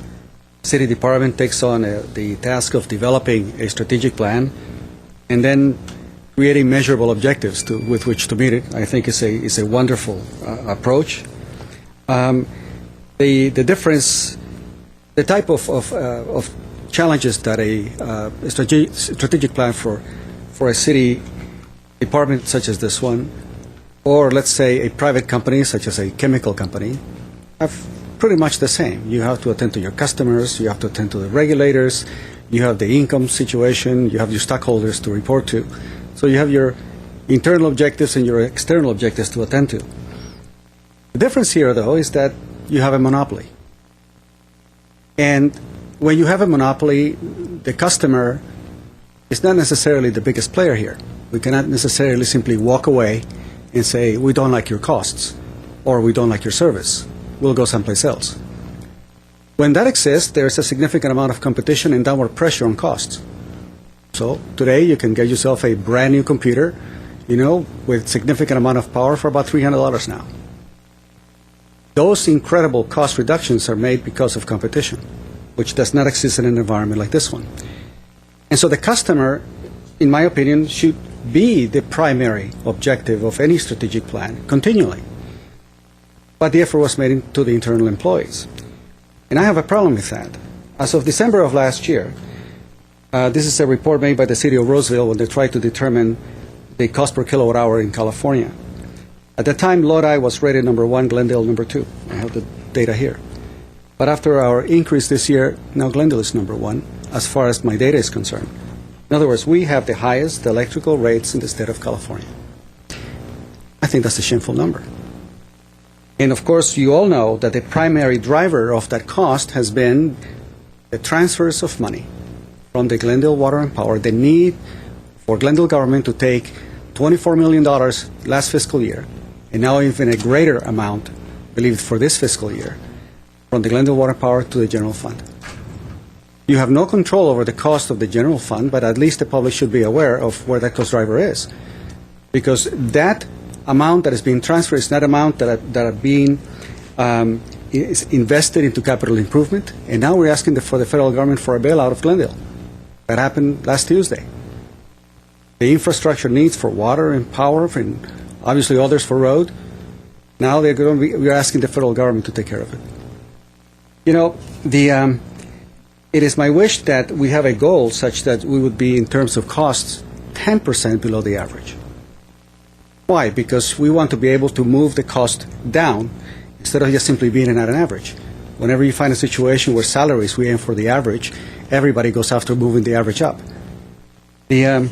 city department takes on the task of developing a strategic plan and then creating measurable objectives with which to meet it. I think it's a wonderful approach. The difference, the type of challenges that a strategic plan for a city department such as this one, or let's say a private company such as a chemical company, are pretty much the same. You have to attend to your customers, you have to attend to the regulators, you have the income situation, you have your stockholders to report to. So you have your internal objectives and your external objectives to attend to. The difference here, though, is that you have a monopoly. And when you have a monopoly, the customer is not necessarily the biggest player here. We cannot necessarily simply walk away and say, we don't like your costs, or we don't like your service. We'll go someplace else. When that exists, there's a significant amount of competition and downward pressure on costs. So today you can get yourself a brand new computer, with significant amount of power for about $300 now. Those incredible cost reductions are made because of competition, which does not exist in an environment like this one. And so the customer, in my opinion, should be the primary objective of any strategic plan continually. But the effort was made to the internal employees. And I have a problem with that. As of December of last year, This is a report made by the city of Roseville when they tried to determine the cost per kilowatt hour in California. At the time, Lodi was rated number 1, Glendale number 2. I have the data here. But after our increase this year, now Glendale is number 1 as far as my data is concerned. In other words, we have the highest electrical rates in the state of California. I think that's a shameful number. And of course, you all know that the primary driver of that cost has been the transfers of money from the Glendale Water and Power, the need for Glendale government to take $24 million last fiscal year, and now even a greater amount, believed for this fiscal year, from the Glendale Water and Power to the general fund. You have no control over the cost of the general fund, but at least the public should be aware of where that cost driver is. Because that amount that is being transferred is not amount that are being is invested into capital improvement, and now we're asking for the federal government for a bailout of Glendale. That happened last Tuesday. The infrastructure needs for water and power, and obviously others for road, now we're asking the federal government to take care of it. You know, it is my wish that we have a goal such that we would be, in terms of costs, 10% below the average. Why? Because we want to be able to move the cost down instead of just simply being at an average. Whenever you find a situation where salaries, we aim for the average, everybody goes after moving the average up. It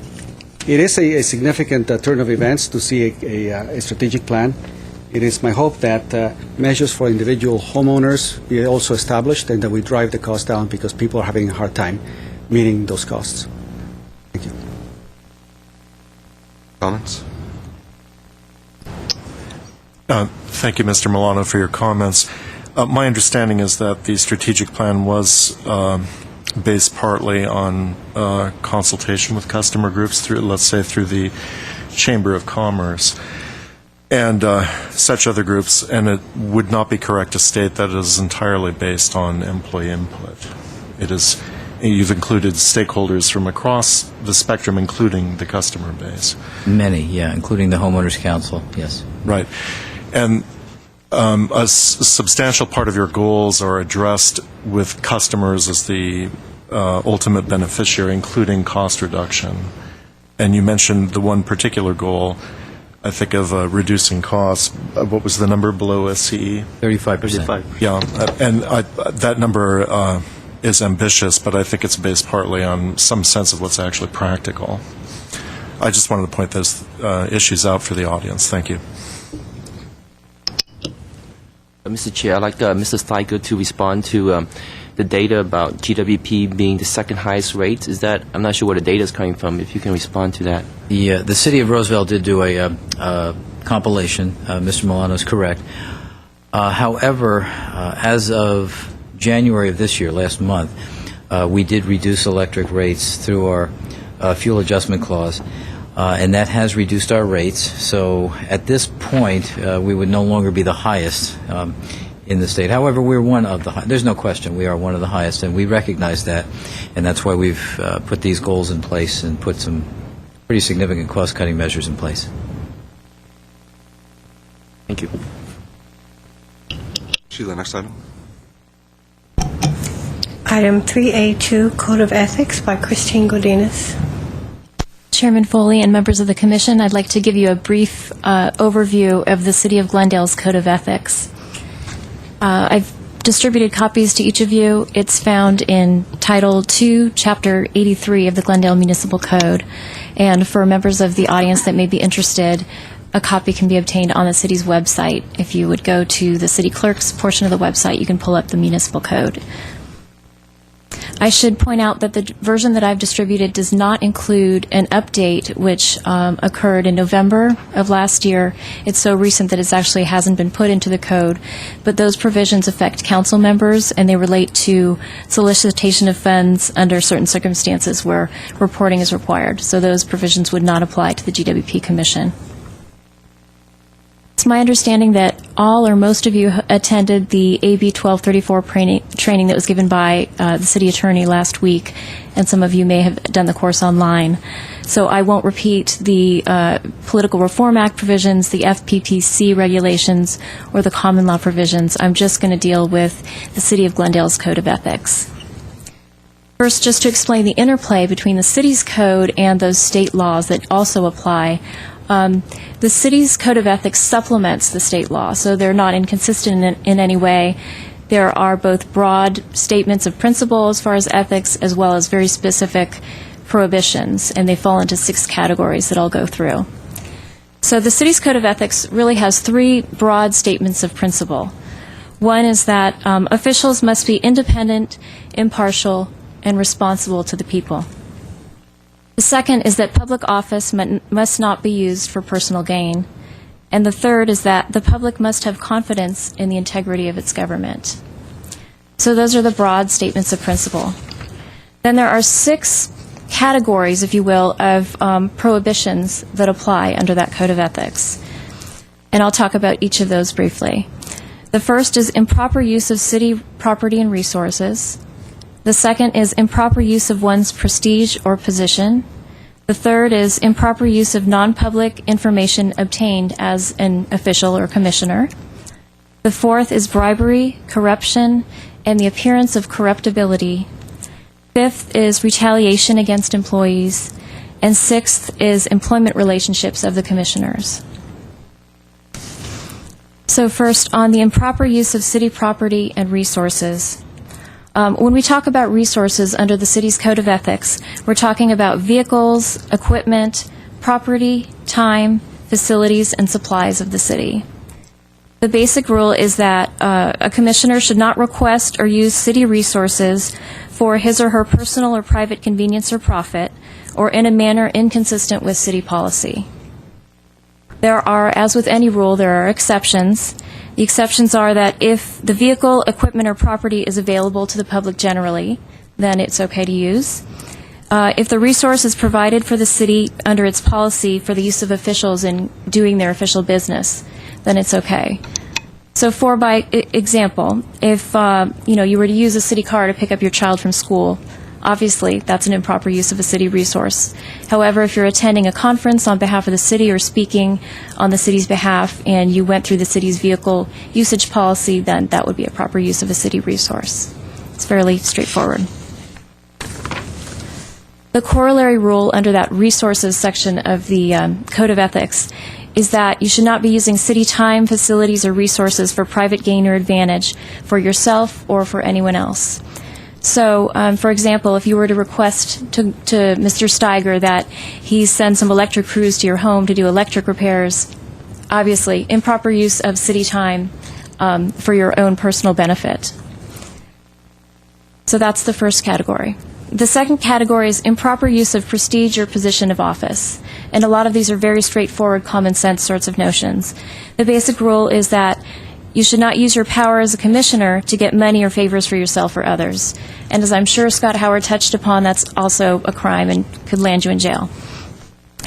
is a significant turn of events to see a strategic plan. It is my hope that measures for individual homeowners be also established and that we drive the cost down because people are having a hard time meeting those costs. Thank you. Comments? Thank you, Mr. Milano, for your comments. My understanding is that the strategic plan was based partly on consultation with customer groups through, let's say, through the Chamber of Commerce and such other groups, and it would not be correct to state that it is entirely based on employee input. It is, you've included stakeholders from across the spectrum, including the customer base. Many, yeah, including the Homeowners Council, yes. Right. And a substantial part of your goals are addressed with customers as the ultimate beneficiary, including cost reduction. And you mentioned the one particular goal, I think, of reducing costs. What was the number below SCE? 35%. Yeah, and that number is ambitious, but I think it's based partly on some sense of what's actually practical. I just wanted to point those issues out for the audience. Thank you. Mr. Chair, I'd like Mr. Steiger to respond to the data about GWP being the second highest rate. Is that, I'm not sure where the data is coming from, if you can respond to that. The city of Roseville did do a compilation. Mr. Milano is correct. However, as of January of this year, last month, we did reduce electric rates through our fuel adjustment clause. And that has reduced our rates. So at this point, we would no longer be the highest in the state. However, we're one of the there's no question we are one of the highest, and we recognize that. And that's why we've put these goals in place and put some pretty significant cost-cutting measures in place. Thank you. Sheila, next item. Item 3A2, Code of Ethics by Christine Godinez. Chairman Foley and members of the Commission, I'd like to give you a brief overview of the City of Glendale's Code of Ethics. I've distributed copies to each of you. It's found in Title 2, Chapter 83 of the Glendale Municipal Code. And for members of the audience that may be interested, a copy can be obtained on the city's website. If you would go to the city clerk's portion of the website, you can pull up the municipal code. I should point out that the version that I've distributed does not include an update which occurred in November of last year. It's so recent that it actually hasn't been put into the code, but those provisions affect council members and they relate to solicitation of funds under certain circumstances where reporting is required. So those provisions would not apply to the GWP Commission. It's my understanding that all or most of you attended the AB 1234 training that was given by the city attorney last week, and some of you may have done the course online. So I won't repeat the Political Reform Act provisions, the FPPC regulations, or the common law provisions. I'm just going to deal with the City of Glendale's Code of Ethics. First, just to explain the interplay between the city's code and those state laws that also apply. The city's code of ethics supplements the state law, so they're not inconsistent in any way. There are both broad statements of principle as far as ethics, as well as very specific prohibitions, and they fall into 6 categories that I'll go through. So the city's code of ethics really has 3 broad statements of principle. One is that officials must be independent, impartial, and responsible to the people. The second is that public office must not be used for personal gain. And the third is that the public must have confidence in the integrity of its government. So those are the broad statements of principle. Then there are 6 categories, if you will, of prohibitions that apply under that code of ethics. And I'll talk about each of those briefly. The first is improper use of city property and resources. The second is improper use of one's prestige or position. The third is improper use of non-public information obtained as an official or commissioner. The fourth is bribery, corruption, and the appearance of corruptibility. Fifth is retaliation against employees. And sixth is employment relationships of the commissioners. So first, on the improper use of city property and resources. When we talk about resources under the city's code of ethics, we're talking about vehicles, equipment, property, time, facilities, and supplies of the city. The basic rule is that a commissioner should not request or use city resources for his or her personal or private convenience or profit, or in a manner inconsistent with city policy. There are, as with any rule, there are exceptions. The exceptions are that if the vehicle, equipment, or property is available to the public generally, then it's okay to use. If the resource is provided for the city under its policy for the use of officials in doing their official business, then it's okay. So for by example, if you were to use a city car to pick up your child from school, obviously that's an improper use of a city resource. However, if you're attending a conference on behalf of the city or speaking on the city's behalf and you went through the city's vehicle usage policy, then that would be a proper use of a city resource. It's fairly straightforward. The corollary rule under that resources section of the Code of Ethics is that you should not be using city time, facilities, or resources for private gain or advantage for yourself or for anyone else. So, for example, if you were to request to Mr. Steiger that he send some electric crews to your home to do electric repairs, obviously improper use of city time for your own personal benefit. So that's the first category. The second category is improper use of prestige or position of office. And a lot of these are very straightforward, common sense sorts of notions. The basic rule is that you should not use your power as a commissioner to get money or favors for yourself or others. And as I'm sure Scott Howard touched upon, that's also a crime and could land you in jail.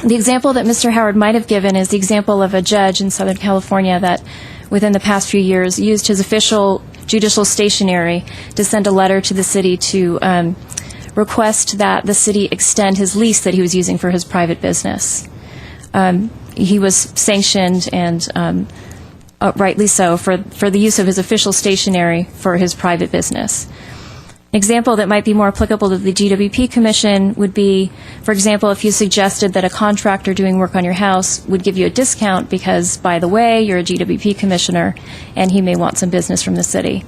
The example that Mr. Howard might have given is the example of a judge in Southern California that within the past few years used his official judicial stationery to send a letter to the city to request that the city extend his lease that he was using for his private business. He was sanctioned, and rightly so, for the use of his official stationery for his private business. An example that might be more applicable to the GWP Commission would be, for example, if you suggested that a contractor doing work on your house would give you a discount because, by the way, you're a GWP Commissioner and he may want some business from the city.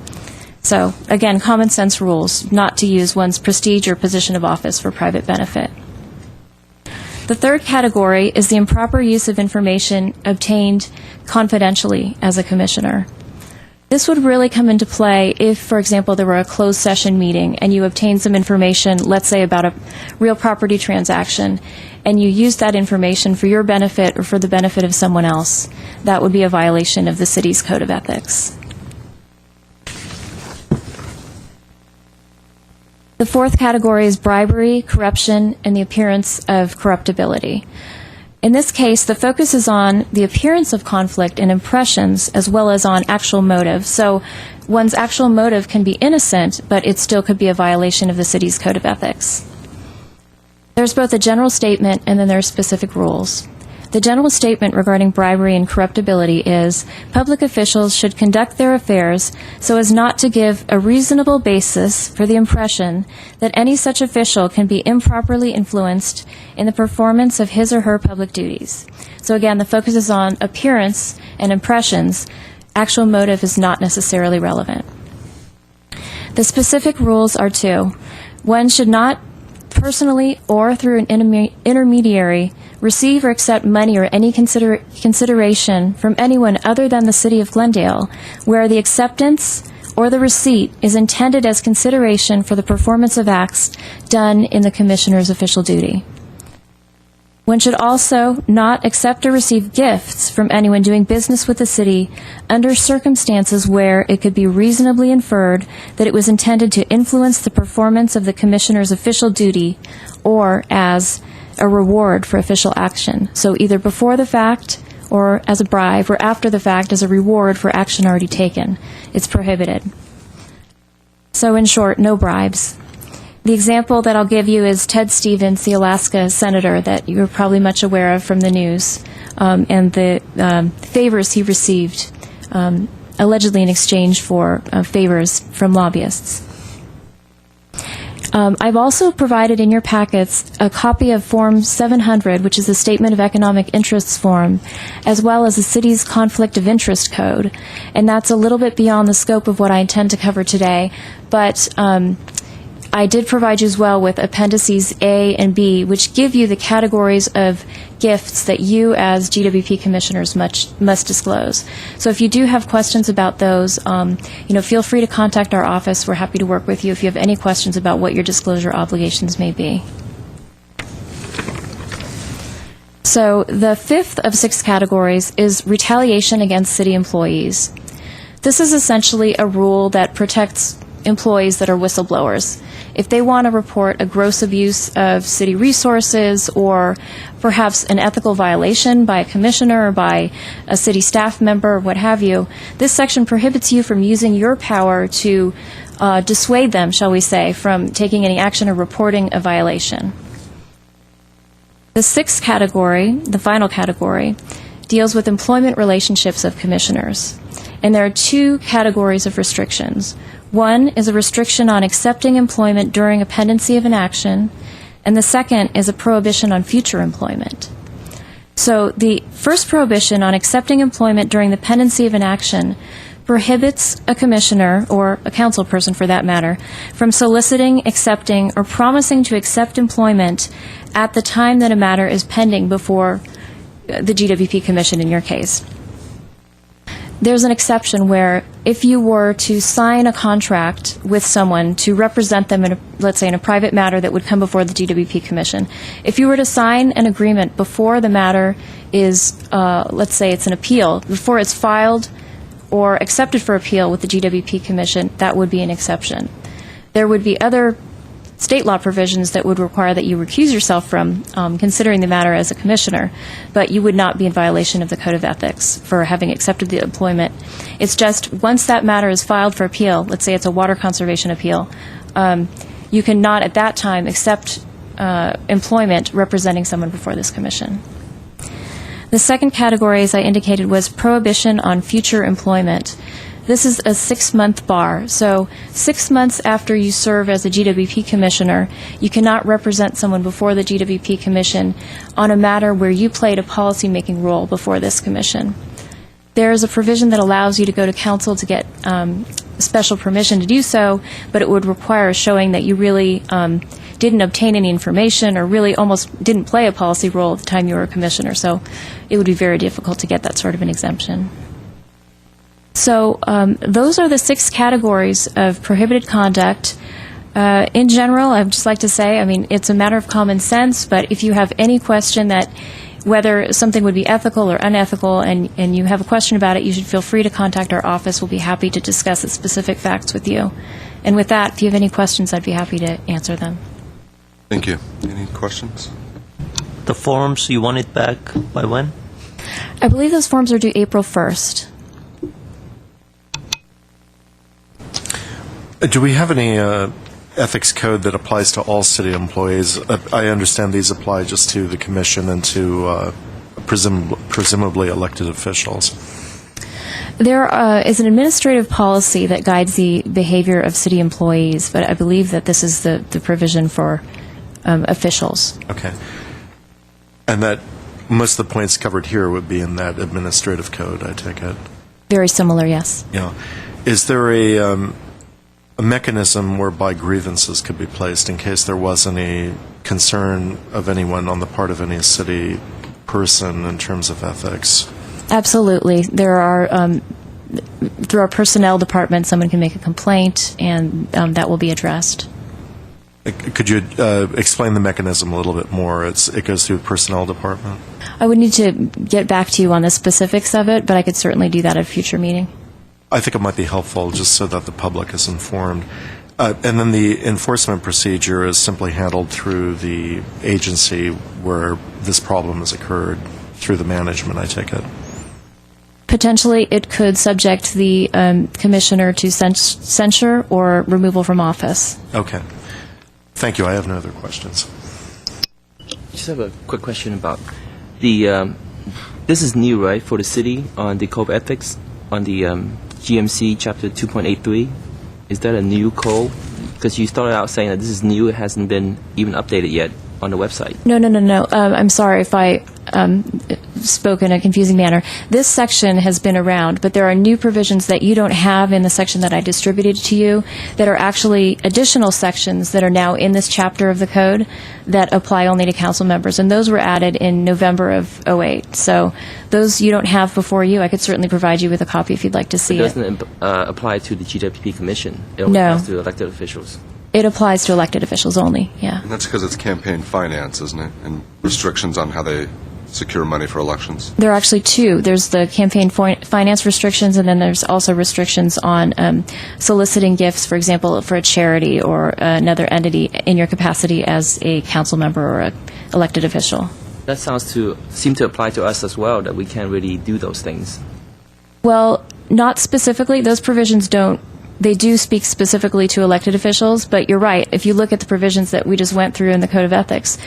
So, again, common sense rules, not to use one's prestige or position of office for private benefit. The third category is the improper use of information obtained confidentially as a commissioner. This would really come into play if, for example, there were a closed session meeting and you obtained some information, let's say about a real property transaction, and you used that information for your benefit or for the benefit of someone else. That would be a violation of the city's Code of Ethics. The fourth category is bribery, corruption, and the appearance of corruptibility. In this case, the focus is on the appearance of conflict and impressions as well as on actual motive. So one's actual motive can be innocent, but it still could be a violation of the city's Code of Ethics. There's both a general statement and then there are specific rules. The general statement regarding bribery and corruptibility is, public officials should conduct their affairs so as not to give a reasonable basis for the impression that any such official can be improperly influenced in the performance of his or her public duties. So again, the focus is on appearance and impressions. Actual motive is not necessarily relevant. The specific rules are two. One should not personally or through an intermediary receive or accept money or any consideration from anyone other than the City of Glendale where the acceptance or the receipt is intended as consideration for the performance of acts done in the Commissioner's official duty. One should also not accept or receive gifts from anyone doing business with the city under circumstances where it could be reasonably inferred that it was intended to influence the performance of the Commissioner's official duty or as a reward for official action. So either before the fact or as a bribe or after the fact as a reward for action already taken. It's prohibited. So in short, no bribes. The example that I'll give you is Ted Stevens, the Alaska senator that you're probably much aware of from the news, and the favors he received, allegedly in exchange for favors from lobbyists. I've also provided in your packets a copy of Form 700, which is the Statement of Economic Interests form, as well as the city's Conflict of Interest Code. And that's a little bit beyond the scope of what I intend to cover today, but I did provide you as well with Appendices A and B, which give you the categories of gifts that you as GWP commissioners must disclose. So if you do have questions about those, feel free to contact our office. We're happy to work with you if you have any questions about what your disclosure obligations may be. So the fifth of 6 categories is retaliation against city employees. This is essentially a rule that protects employees that are whistleblowers. If they want to report a gross abuse of city resources or perhaps an ethical violation by a commissioner or by a city staff member or what have you, this section prohibits you from using your power to dissuade them, shall we say, from taking any action or reporting a violation. The 6th category, the final category, deals with employment relationships of commissioners. And there are 2 categories of restrictions. One is a restriction on accepting employment during a pendency of an action, and the second is a prohibition on future employment. So the first prohibition on accepting employment during the pendency of an action prohibits a commissioner, or a council person for that matter, from soliciting, accepting, or promising to accept employment at the time that a matter is pending before the GWP Commission in your case. There's an exception where if you were to sign a contract with someone to represent them in, let's say, in a private matter that would come before the GWP Commission, if you were to sign an agreement before the matter is, let's say it's an appeal, before it's filed or accepted for appeal with the GWP Commission, that would be an exception. There would be other state law provisions that would require that you recuse yourself from considering the matter as a commissioner, but you would not be in violation of the Code of Ethics for having accepted the employment. It's just once that matter is filed for appeal, let's say it's a water conservation appeal, you cannot at that time accept employment representing someone before this commission. The second category, as I indicated, was prohibition on future employment. This is a 6-month bar. So 6 months after you serve as a GWP commissioner, you cannot represent someone before the GWP Commission on a matter where you played a policy-making role before this commission. There is a provision that allows you to go to council to get special permission to do so, but it would require showing that you really didn't obtain any information or really almost didn't play a policy role at the time you were a commissioner. So it would be very difficult to get that sort of an exemption. So those are the 6 categories of prohibited conduct. In general, I would just like to say, it's a matter of common sense, but if you have any question that whether something would be ethical or unethical and you have a question about it, you should feel free to contact our office. We'll be happy to discuss the specific facts with you. And with that, if you have any questions, I'd be happy to answer them. Thank you. Any questions? The forms, you want it back by when? I believe those forms are due April 1st. Do we have any ethics code that applies to all city employees? I understand these apply just to the commission and to presumably elected officials. There is an administrative policy that guides the behavior of city employees, but I believe that this is the provision for officials. Okay. And that most of the points covered here would be in that administrative code, I take it? Very similar, yes. Yeah. Is there a mechanism whereby grievances could be placed in case there was any concern of anyone on the part of any city person in terms of ethics? Absolutely. There are, through our personnel department, someone can make a complaint, and that will be addressed. Could you explain the mechanism a little bit more? It goes through the personnel department? I would need to get back to you on the specifics of it, but I could certainly do that at a future meeting. I think it might be helpful just so that the public is informed. And then the enforcement procedure is simply handled through the agency where this problem has occurred, through the management, I take it. Potentially, it could subject the commissioner to censure or removal from office. Okay. Thank you. I have no other questions. Just have a quick question about the. This is new, right, for the city on the code of ethics on the GMC Chapter 2.83. Is that a new code? Because you started out saying that this is new; it hasn't been even updated yet on the website. No. I'm sorry if I spoke in a confusing manner. This section has been around, but there are new provisions that you don't have in the section that I distributed to you that are actually additional sections that are now in this chapter of the code that apply only to council members, and those were added in November of 08. So those you don't have before you. I could certainly provide you with a copy if you'd like to see It doesn't apply to the GWP Commission. It only No. applies to elected officials. It applies to elected officials only, yeah. And that's because it's campaign finance, isn't it? And restrictions on how they secure money for elections. There are actually two. There's the campaign finance restrictions, and then there's also restrictions on soliciting gifts, for example, for a charity or another entity in your capacity as a council member or an elected official. That seem to apply to us as well, that we can't really do those things. Well, not specifically. Those provisions don't. They do speak specifically to elected officials, but you're right. If you look at the provisions that we just went through in the Code of Ethics,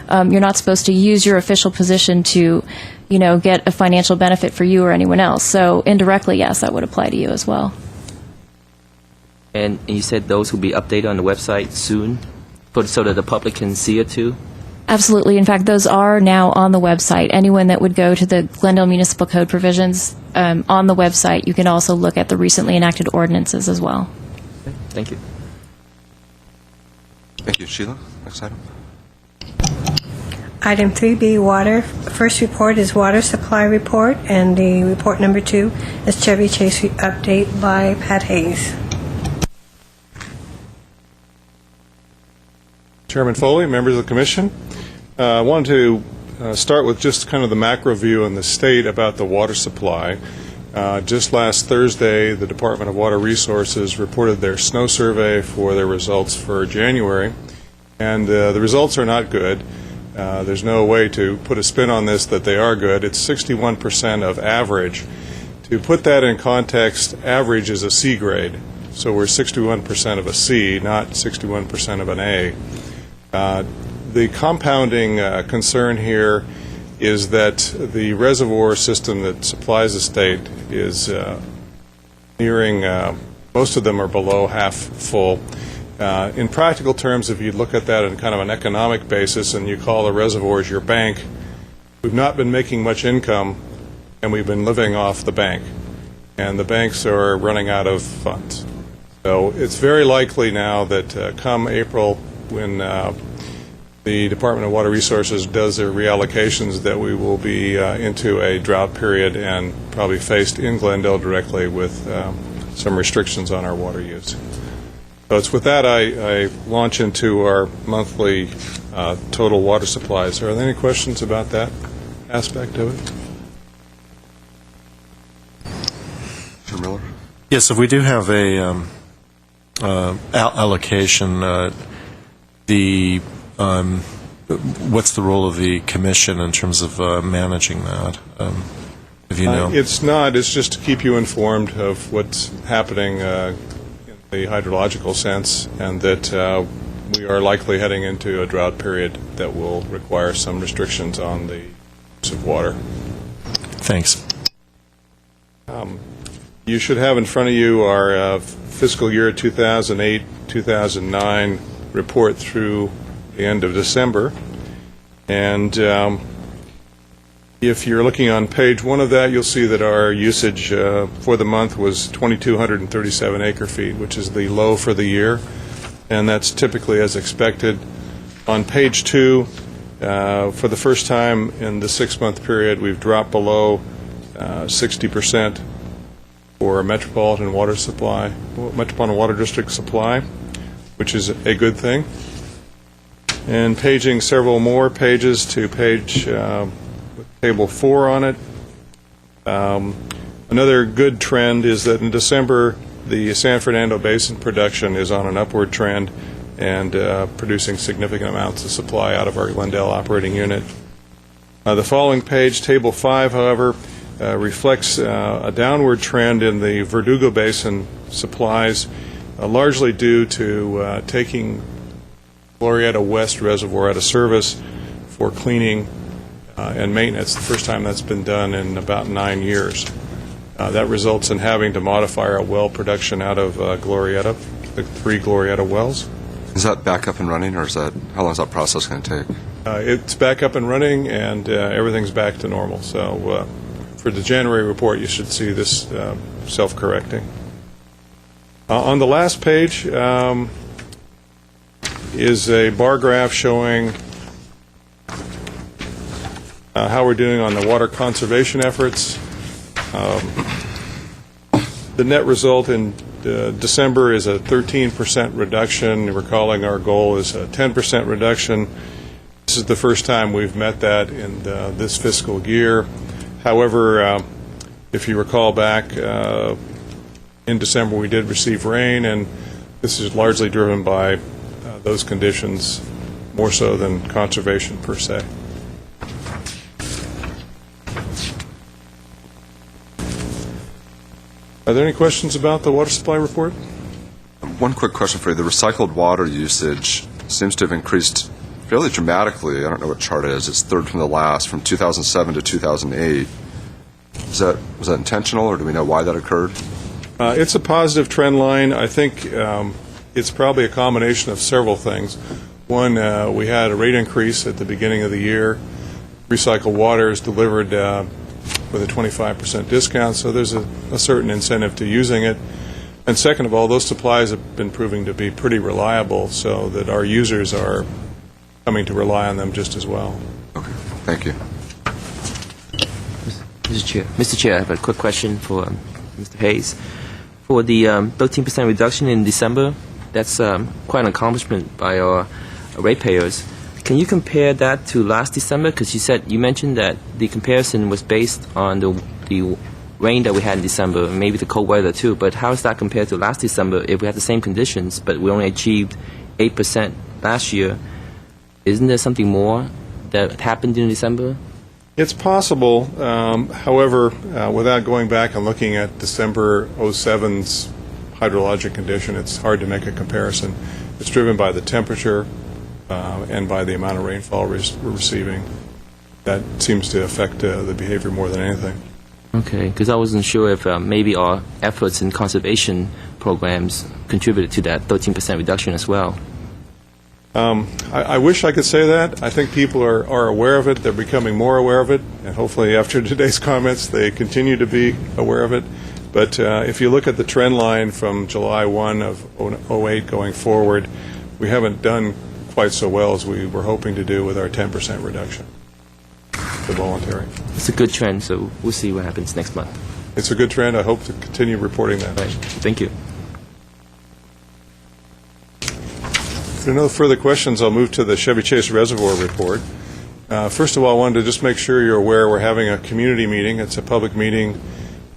you're not supposed to use your official position to, get a financial benefit for you or anyone else. So indirectly, yes, that would apply to you as well. And you said those will be updated on the website soon, so that the public can see it too? Absolutely. In fact, those are now on the website. Anyone that would go to the Glendale Municipal Code provisions on the website, you can also look at the recently enacted ordinances as well. Okay. Thank you. Thank you. Sheila, next item. Item 3B, water. First report is water supply report, and the report number 2 is Chevy Chase update by Pat Hayes. Chairman Foley, members of the Commission. I wanted to start with just kind of the macro view in the state about the water supply. Just last Thursday, the Department of Water Resources reported their snow survey for their results for January, and the results are not good. There's no way to put a spin on this that they are good. It's 61% of average. To put that in context, average is a C grade, so we're 61% of a C, not 61% of an A. The compounding concern here is that the reservoir system that supplies the state is nearing, most of them are below half full. In practical terms, if you look at that on kind of an economic basis and you call the reservoirs your bank, we've not been making much income and we've been living off the bank. And the banks are running out of funds. So it's very likely now that come April, when the Department of Water Resources does their reallocations, that we will be into a drought period and probably faced in Glendale directly with some restrictions on our water use. So it's with that I launch into our monthly total water supplies. Are there any questions about that aspect of it? Mr. Miller? Yes, if we do have a allocation, what's the role of the commission in terms of managing that? If you know, it's not. It's just to keep you informed of what's happening in the hydrological sense, and that we are likely heading into a drought period that will require some restrictions on the of water. Thanks. You should have in front of you our fiscal year 2008-2009 report through the end of December. And if you're looking on page 1 of that, you'll see that our usage for the month was 2,237 acre-feet, which is the low for the year, and that's typically as expected. On page 2, for the first time in the 6-month period, we've dropped below 60% for Metropolitan Water District supply, which is a good thing. And paging several more pages to page table 4 on it. Another good trend is that in December, the San Fernando Basin production is on an upward trend and producing significant amounts of supply out of our Glendale operating unit. The following page, table 5, however, reflects a downward trend in the Verdugo Basin supplies, largely due to taking Glorieta West Reservoir out of service for cleaning and maintenance, the first time that's been done in about 9 years. That results in having to modify our well production out of Glorieta, the 3 Glorieta wells. Is that back up and running, or how long is that process going to take? It's back up and running, and everything's back to normal. So for the January report, you should see this self-correcting. On the last page is a bar graph showing how we're doing on the water conservation efforts. The net result in December is a 13% reduction. Recalling our goal is a 10% reduction. This is the first time we've met that in this fiscal year. However, if you recall back in December, we did receive rain, and this is largely driven by those conditions more so than conservation per se. Are there any questions about the water supply report? One quick question for you. The recycled water usage seems to have increased fairly dramatically. I don't know what chart it is. It's third from the last, from 2007 to 2008. Was that intentional, or do we know why that occurred? It's a positive trend line. I think it's probably a combination of several things. One, we had a rate increase at the beginning of the year. Recycled water is delivered with a 25% discount, so there's a certain incentive to using it. And second of all, those supplies have been proving to be pretty reliable, so that our users are coming to rely on them just as well. Okay, thank you. Mr. Chair, I have a quick question for Mr. Hayes. For the 13% reduction in December, that's quite an accomplishment by our ratepayers. Can you compare that to last December? Because you mentioned that the comparison was based on the rain that we had in December, and maybe the cold weather too. But how is that compared to last December if we had the same conditions, but we only achieved 8% last year? Isn't there something more that happened in December? It's possible. However, without going back and looking at December 07's hydrologic condition, it's hard to make a comparison. It's driven by the temperature and by the amount of rainfall we're receiving. That seems to affect the behavior more than anything. Okay, because I wasn't sure if maybe our efforts in conservation programs contributed to that 13% reduction as well. I wish I could say that. I think people are aware of it. They're becoming more aware of it, and hopefully after today's comments they continue to be aware of it. But if you look at the trend line from July 1 of 08 going forward, we haven't done quite so well as we were hoping to do with our 10% reduction, the voluntary. It's a good trend, so we'll see what happens next month. It's a good trend. I hope to continue reporting that. Right. Thank you. If there are no further questions, I'll move to the Chevy Chase Reservoir report. First of all, I wanted to just make sure you're aware we're having a community meeting. It's a public meeting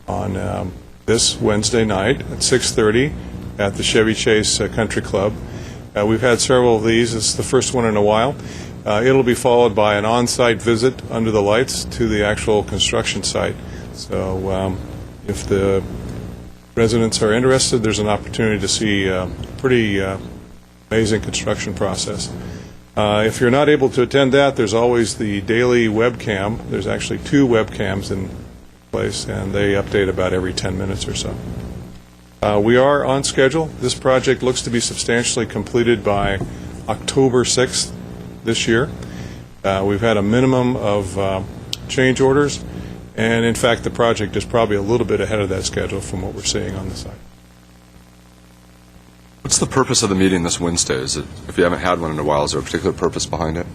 on this Wednesday night at 6:30 at the Chevy Chase Country Club. We've had several of these. It's the first one in a while. It'll be followed by an on-site visit under the lights to the actual construction site. So if the residents are interested, there's an opportunity to see a pretty amazing construction process. If you're not able to attend that, there's always the daily webcam. There's actually 2 webcams in place, and they update about every 10 minutes or so. We are on schedule. This project looks to be substantially completed by October 6th this year. We've had a minimum of change orders, and in fact, the project is probably a little bit ahead of that schedule from what we're seeing on the site. What's the purpose of the meeting this Wednesday? Is it, if you haven't had one in a while, is there a particular purpose behind it?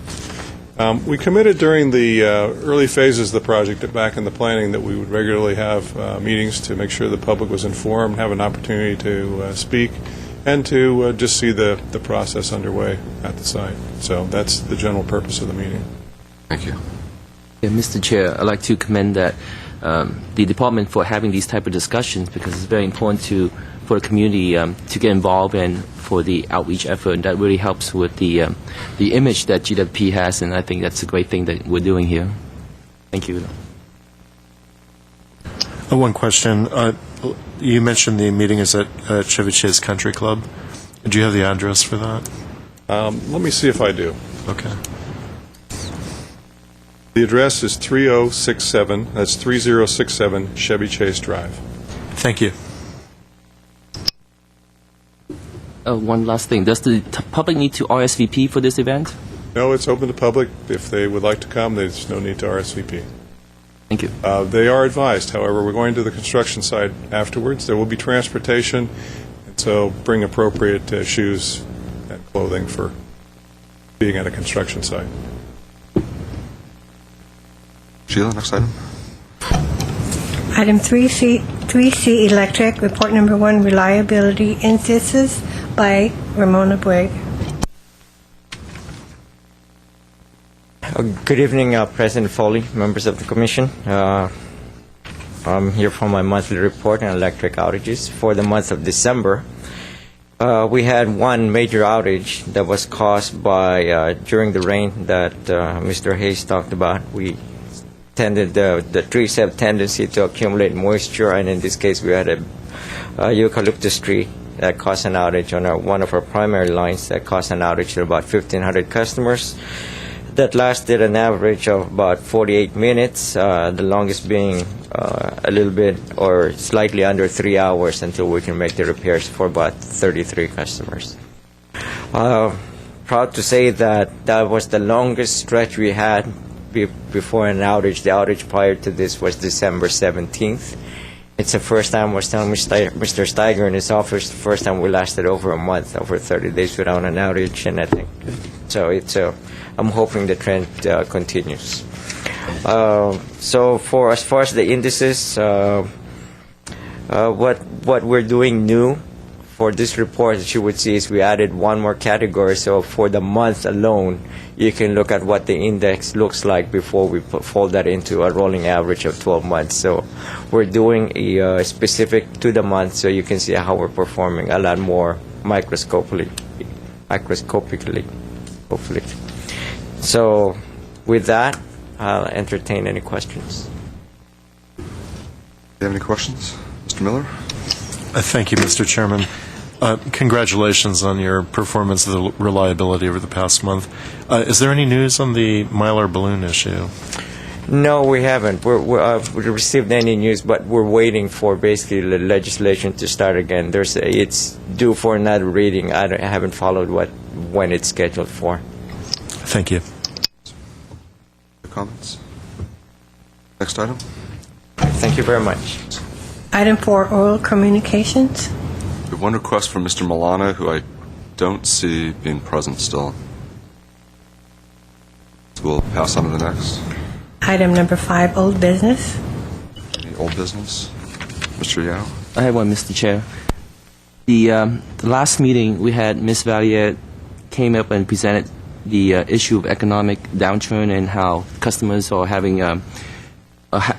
We committed during the early phases of the project, back in the planning, that we would regularly have meetings to make sure the public was informed, have an opportunity to speak, and to just see the process underway at the site. So that's the general purpose of the meeting. Thank you. Yeah, Mr. Chair, I'd like to commend that the department for having these type of discussions, because it's very important for the community to get involved and for the outreach effort, and that really helps with the image that GWP has, and I think that's a great thing that we're doing here. Thank you. One question. You mentioned the meeting is at Chevy Chase Country Club. Do you have the address for that? Let me see if I do. Okay. The address is 3067, that's 3067 Chevy Chase Drive. Thank you. One last thing. Does the public need to RSVP for this event? No, it's open to public. If they would like to come, there's no need to RSVP. Thank you. They are advised. However, we're going to the construction site afterwards. There will be transportation, and so bring appropriate shoes and clothing for being at a construction site. Sheila, next item. Item 3C Electric, report number 1, reliability indices by Ramona Boyd. Good evening, President Foley, members of the Commission. I'm here for my monthly report on electric outages. For the month of December, we had one major outage that was caused by, during the rain that Mr. Hayes talked about. We tended, the trees have tendency to accumulate moisture, and in this case we had a eucalyptus tree that caused an outage on one of our primary lines that caused an outage to about 1,500 customers. That lasted an average of about 48 minutes, the longest being a little bit or slightly under 3 hours until we can make the repairs for about 33 customers. Proud to say that that was the longest stretch we had before an outage. The outage prior to this was December 17th. It's the first time, I was telling Mr. Steiger in his office, the first time we lasted over a month, over 30 days without an outage, and I think so. I'm hoping the trend continues. So for as far as the indices, what we're doing new for this report, as you would see, is we added one more category. So for the month alone, you can look at what the index looks like before we fold that into a rolling average of 12 months. So we're doing a specific to the month, so you can see how we're performing a lot more microscopically, hopefully. So with that, I'll entertain any questions. Do you have any questions? Mr. Miller? Thank you, Mr. Chairman. Congratulations on your performance of the reliability over the past month. Is there any news on the Mylar balloon issue? No, we haven't. We received any news, but we're waiting for basically the legislation to start again. It's due for another reading. I haven't followed when it's scheduled for. Thank you. Comments? Next item. Thank you very much. Item 4, oral communications. We have one request from Mr. Milana, who I don't see being present still. So we'll pass on to the next. Item number 5, old business. Any old business? Mr. Yao? I have one, Mr. Chair. The last meeting we had, Ms. Valier came up and presented the issue of economic downturn and how customers are having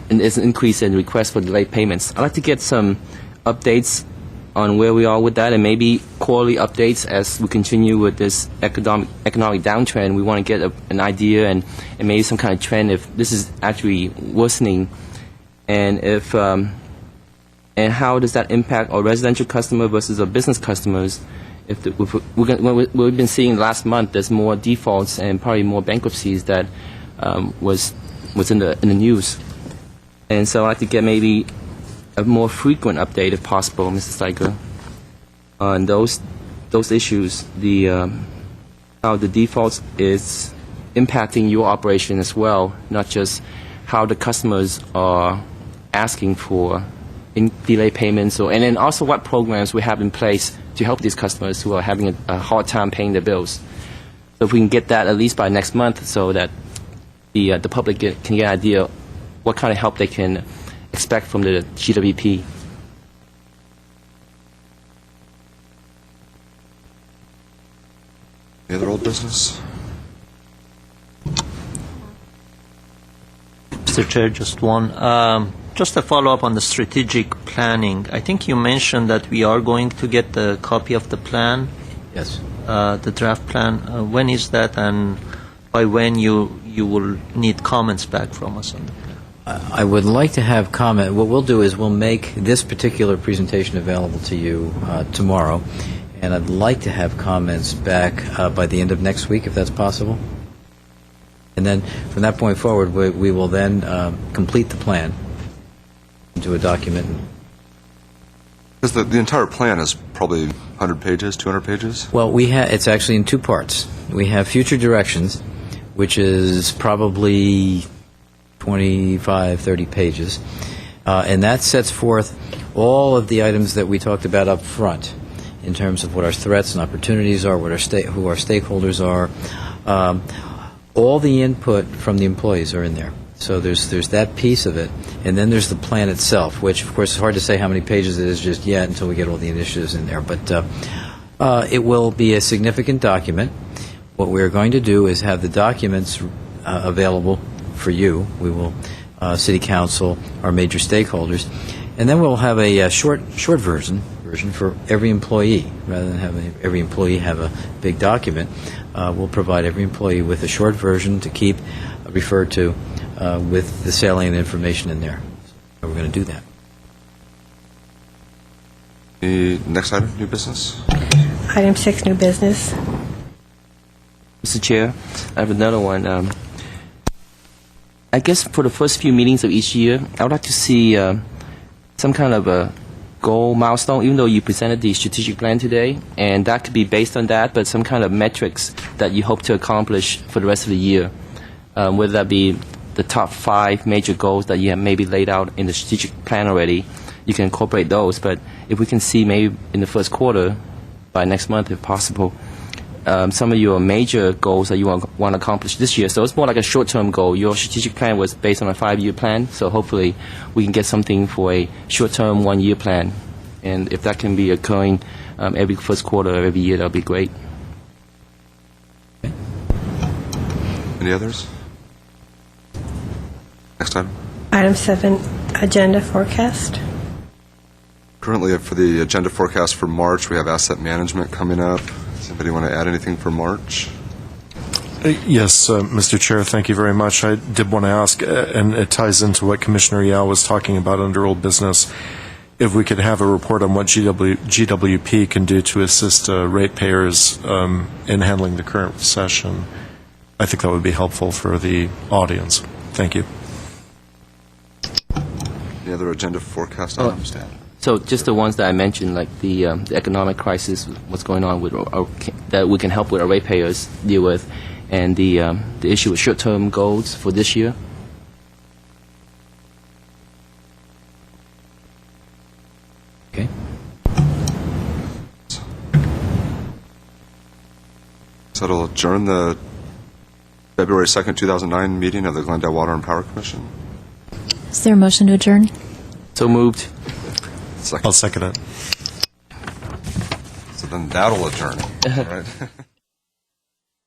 there's an increase in requests for delayed payments. I'd like to get some updates on where we are with that, and maybe quarterly updates as we continue with this economic downtrend. We want to get an idea and maybe some kind of trend if this is actually worsening, and if and how does that impact our residential customer versus our business customers, what we've been seeing last month, there's more defaults and probably more bankruptcies that was in the news. And so I'd like to get maybe a more frequent update, if possible, Mr. Steiger, on those issues, how the defaults is impacting your operation as well, not just how the customers are asking for delay payments, and then also what programs we have in place to help these customers who are having a hard time paying their bills. So if we can get that at least by next month, so that the public can get an idea what kind of help they can expect from the GWP. Any other old business? Mr. Chair, just one. Just a follow-up on the strategic planning. I think you mentioned that we are going to get the copy of the plan. Yes. The draft plan. When is that, and by when you will need comments back from us on the plan? I would like to have comment. What we'll do is we'll make this particular presentation available to you tomorrow, and I'd like to have comments back by the end of next week, if that's possible. And then from that point forward, we will then complete the plan into a document. Because the entire plan is probably 100 pages, 200 pages? Well, it's actually in two parts. We have future directions, which is probably 25, 30 pages, and that sets forth all of the items that we talked about up front in terms of what our threats and opportunities are, who our stakeholders are. All the input from the employees are in there. So there's that piece of it, and then there's the plan itself, which, of course, is hard to say how many pages it is just yet until we get all the initiatives in there. But it will be a significant document. What we're going to do is have the documents available for you. We will, City Council, our major stakeholders, and then we'll have a short version for every employee. Rather than having every employee have a big document, we'll provide every employee with a short version to keep referred to with the salient information in there. So we're going to do that. The next item, new business? Item 6, new business. Mr. Chair, I have another one. I guess for the first few meetings of each year, I would like to see some kind of a goal milestone, even though you presented the strategic plan today, and that could be based on that, but some kind of metrics that you hope to accomplish for the rest of the year, whether that be the top 5 major goals that you have maybe laid out in the strategic plan already. You can incorporate those, but if we can see maybe in the first quarter, by next month if possible, some of your major goals that you want to accomplish this year. So it's more like a short-term goal. Your strategic plan was based on a 5-year plan, so hopefully we can get something for a short-term 1-year plan. And if that can be occurring every first quarter of every year, that would be great. Any others? Next item. Item 7, agenda forecast. Currently, for the agenda forecast for March, we have asset management coming up. Does anybody want to add anything for March? Yes, Mr. Chair, thank you very much. I did want to ask, and it ties into what Commissioner Yao was talking about under old business, if we could have a report on what GWP can do to assist ratepayers in handling the current recession. I think that would be helpful for the audience. Thank you. Any other agenda forecast items? So just the ones that I mentioned, like the economic crisis, what's going on with that we can help with our ratepayers deal with, and the issue with short-term goals for this year. Okay. So it'll adjourn the February 2nd, 2009 meeting of the Glendale Water and Power Commission. Is there a motion to adjourn? So moved. I'll second it. So then that'll adjourn. All right.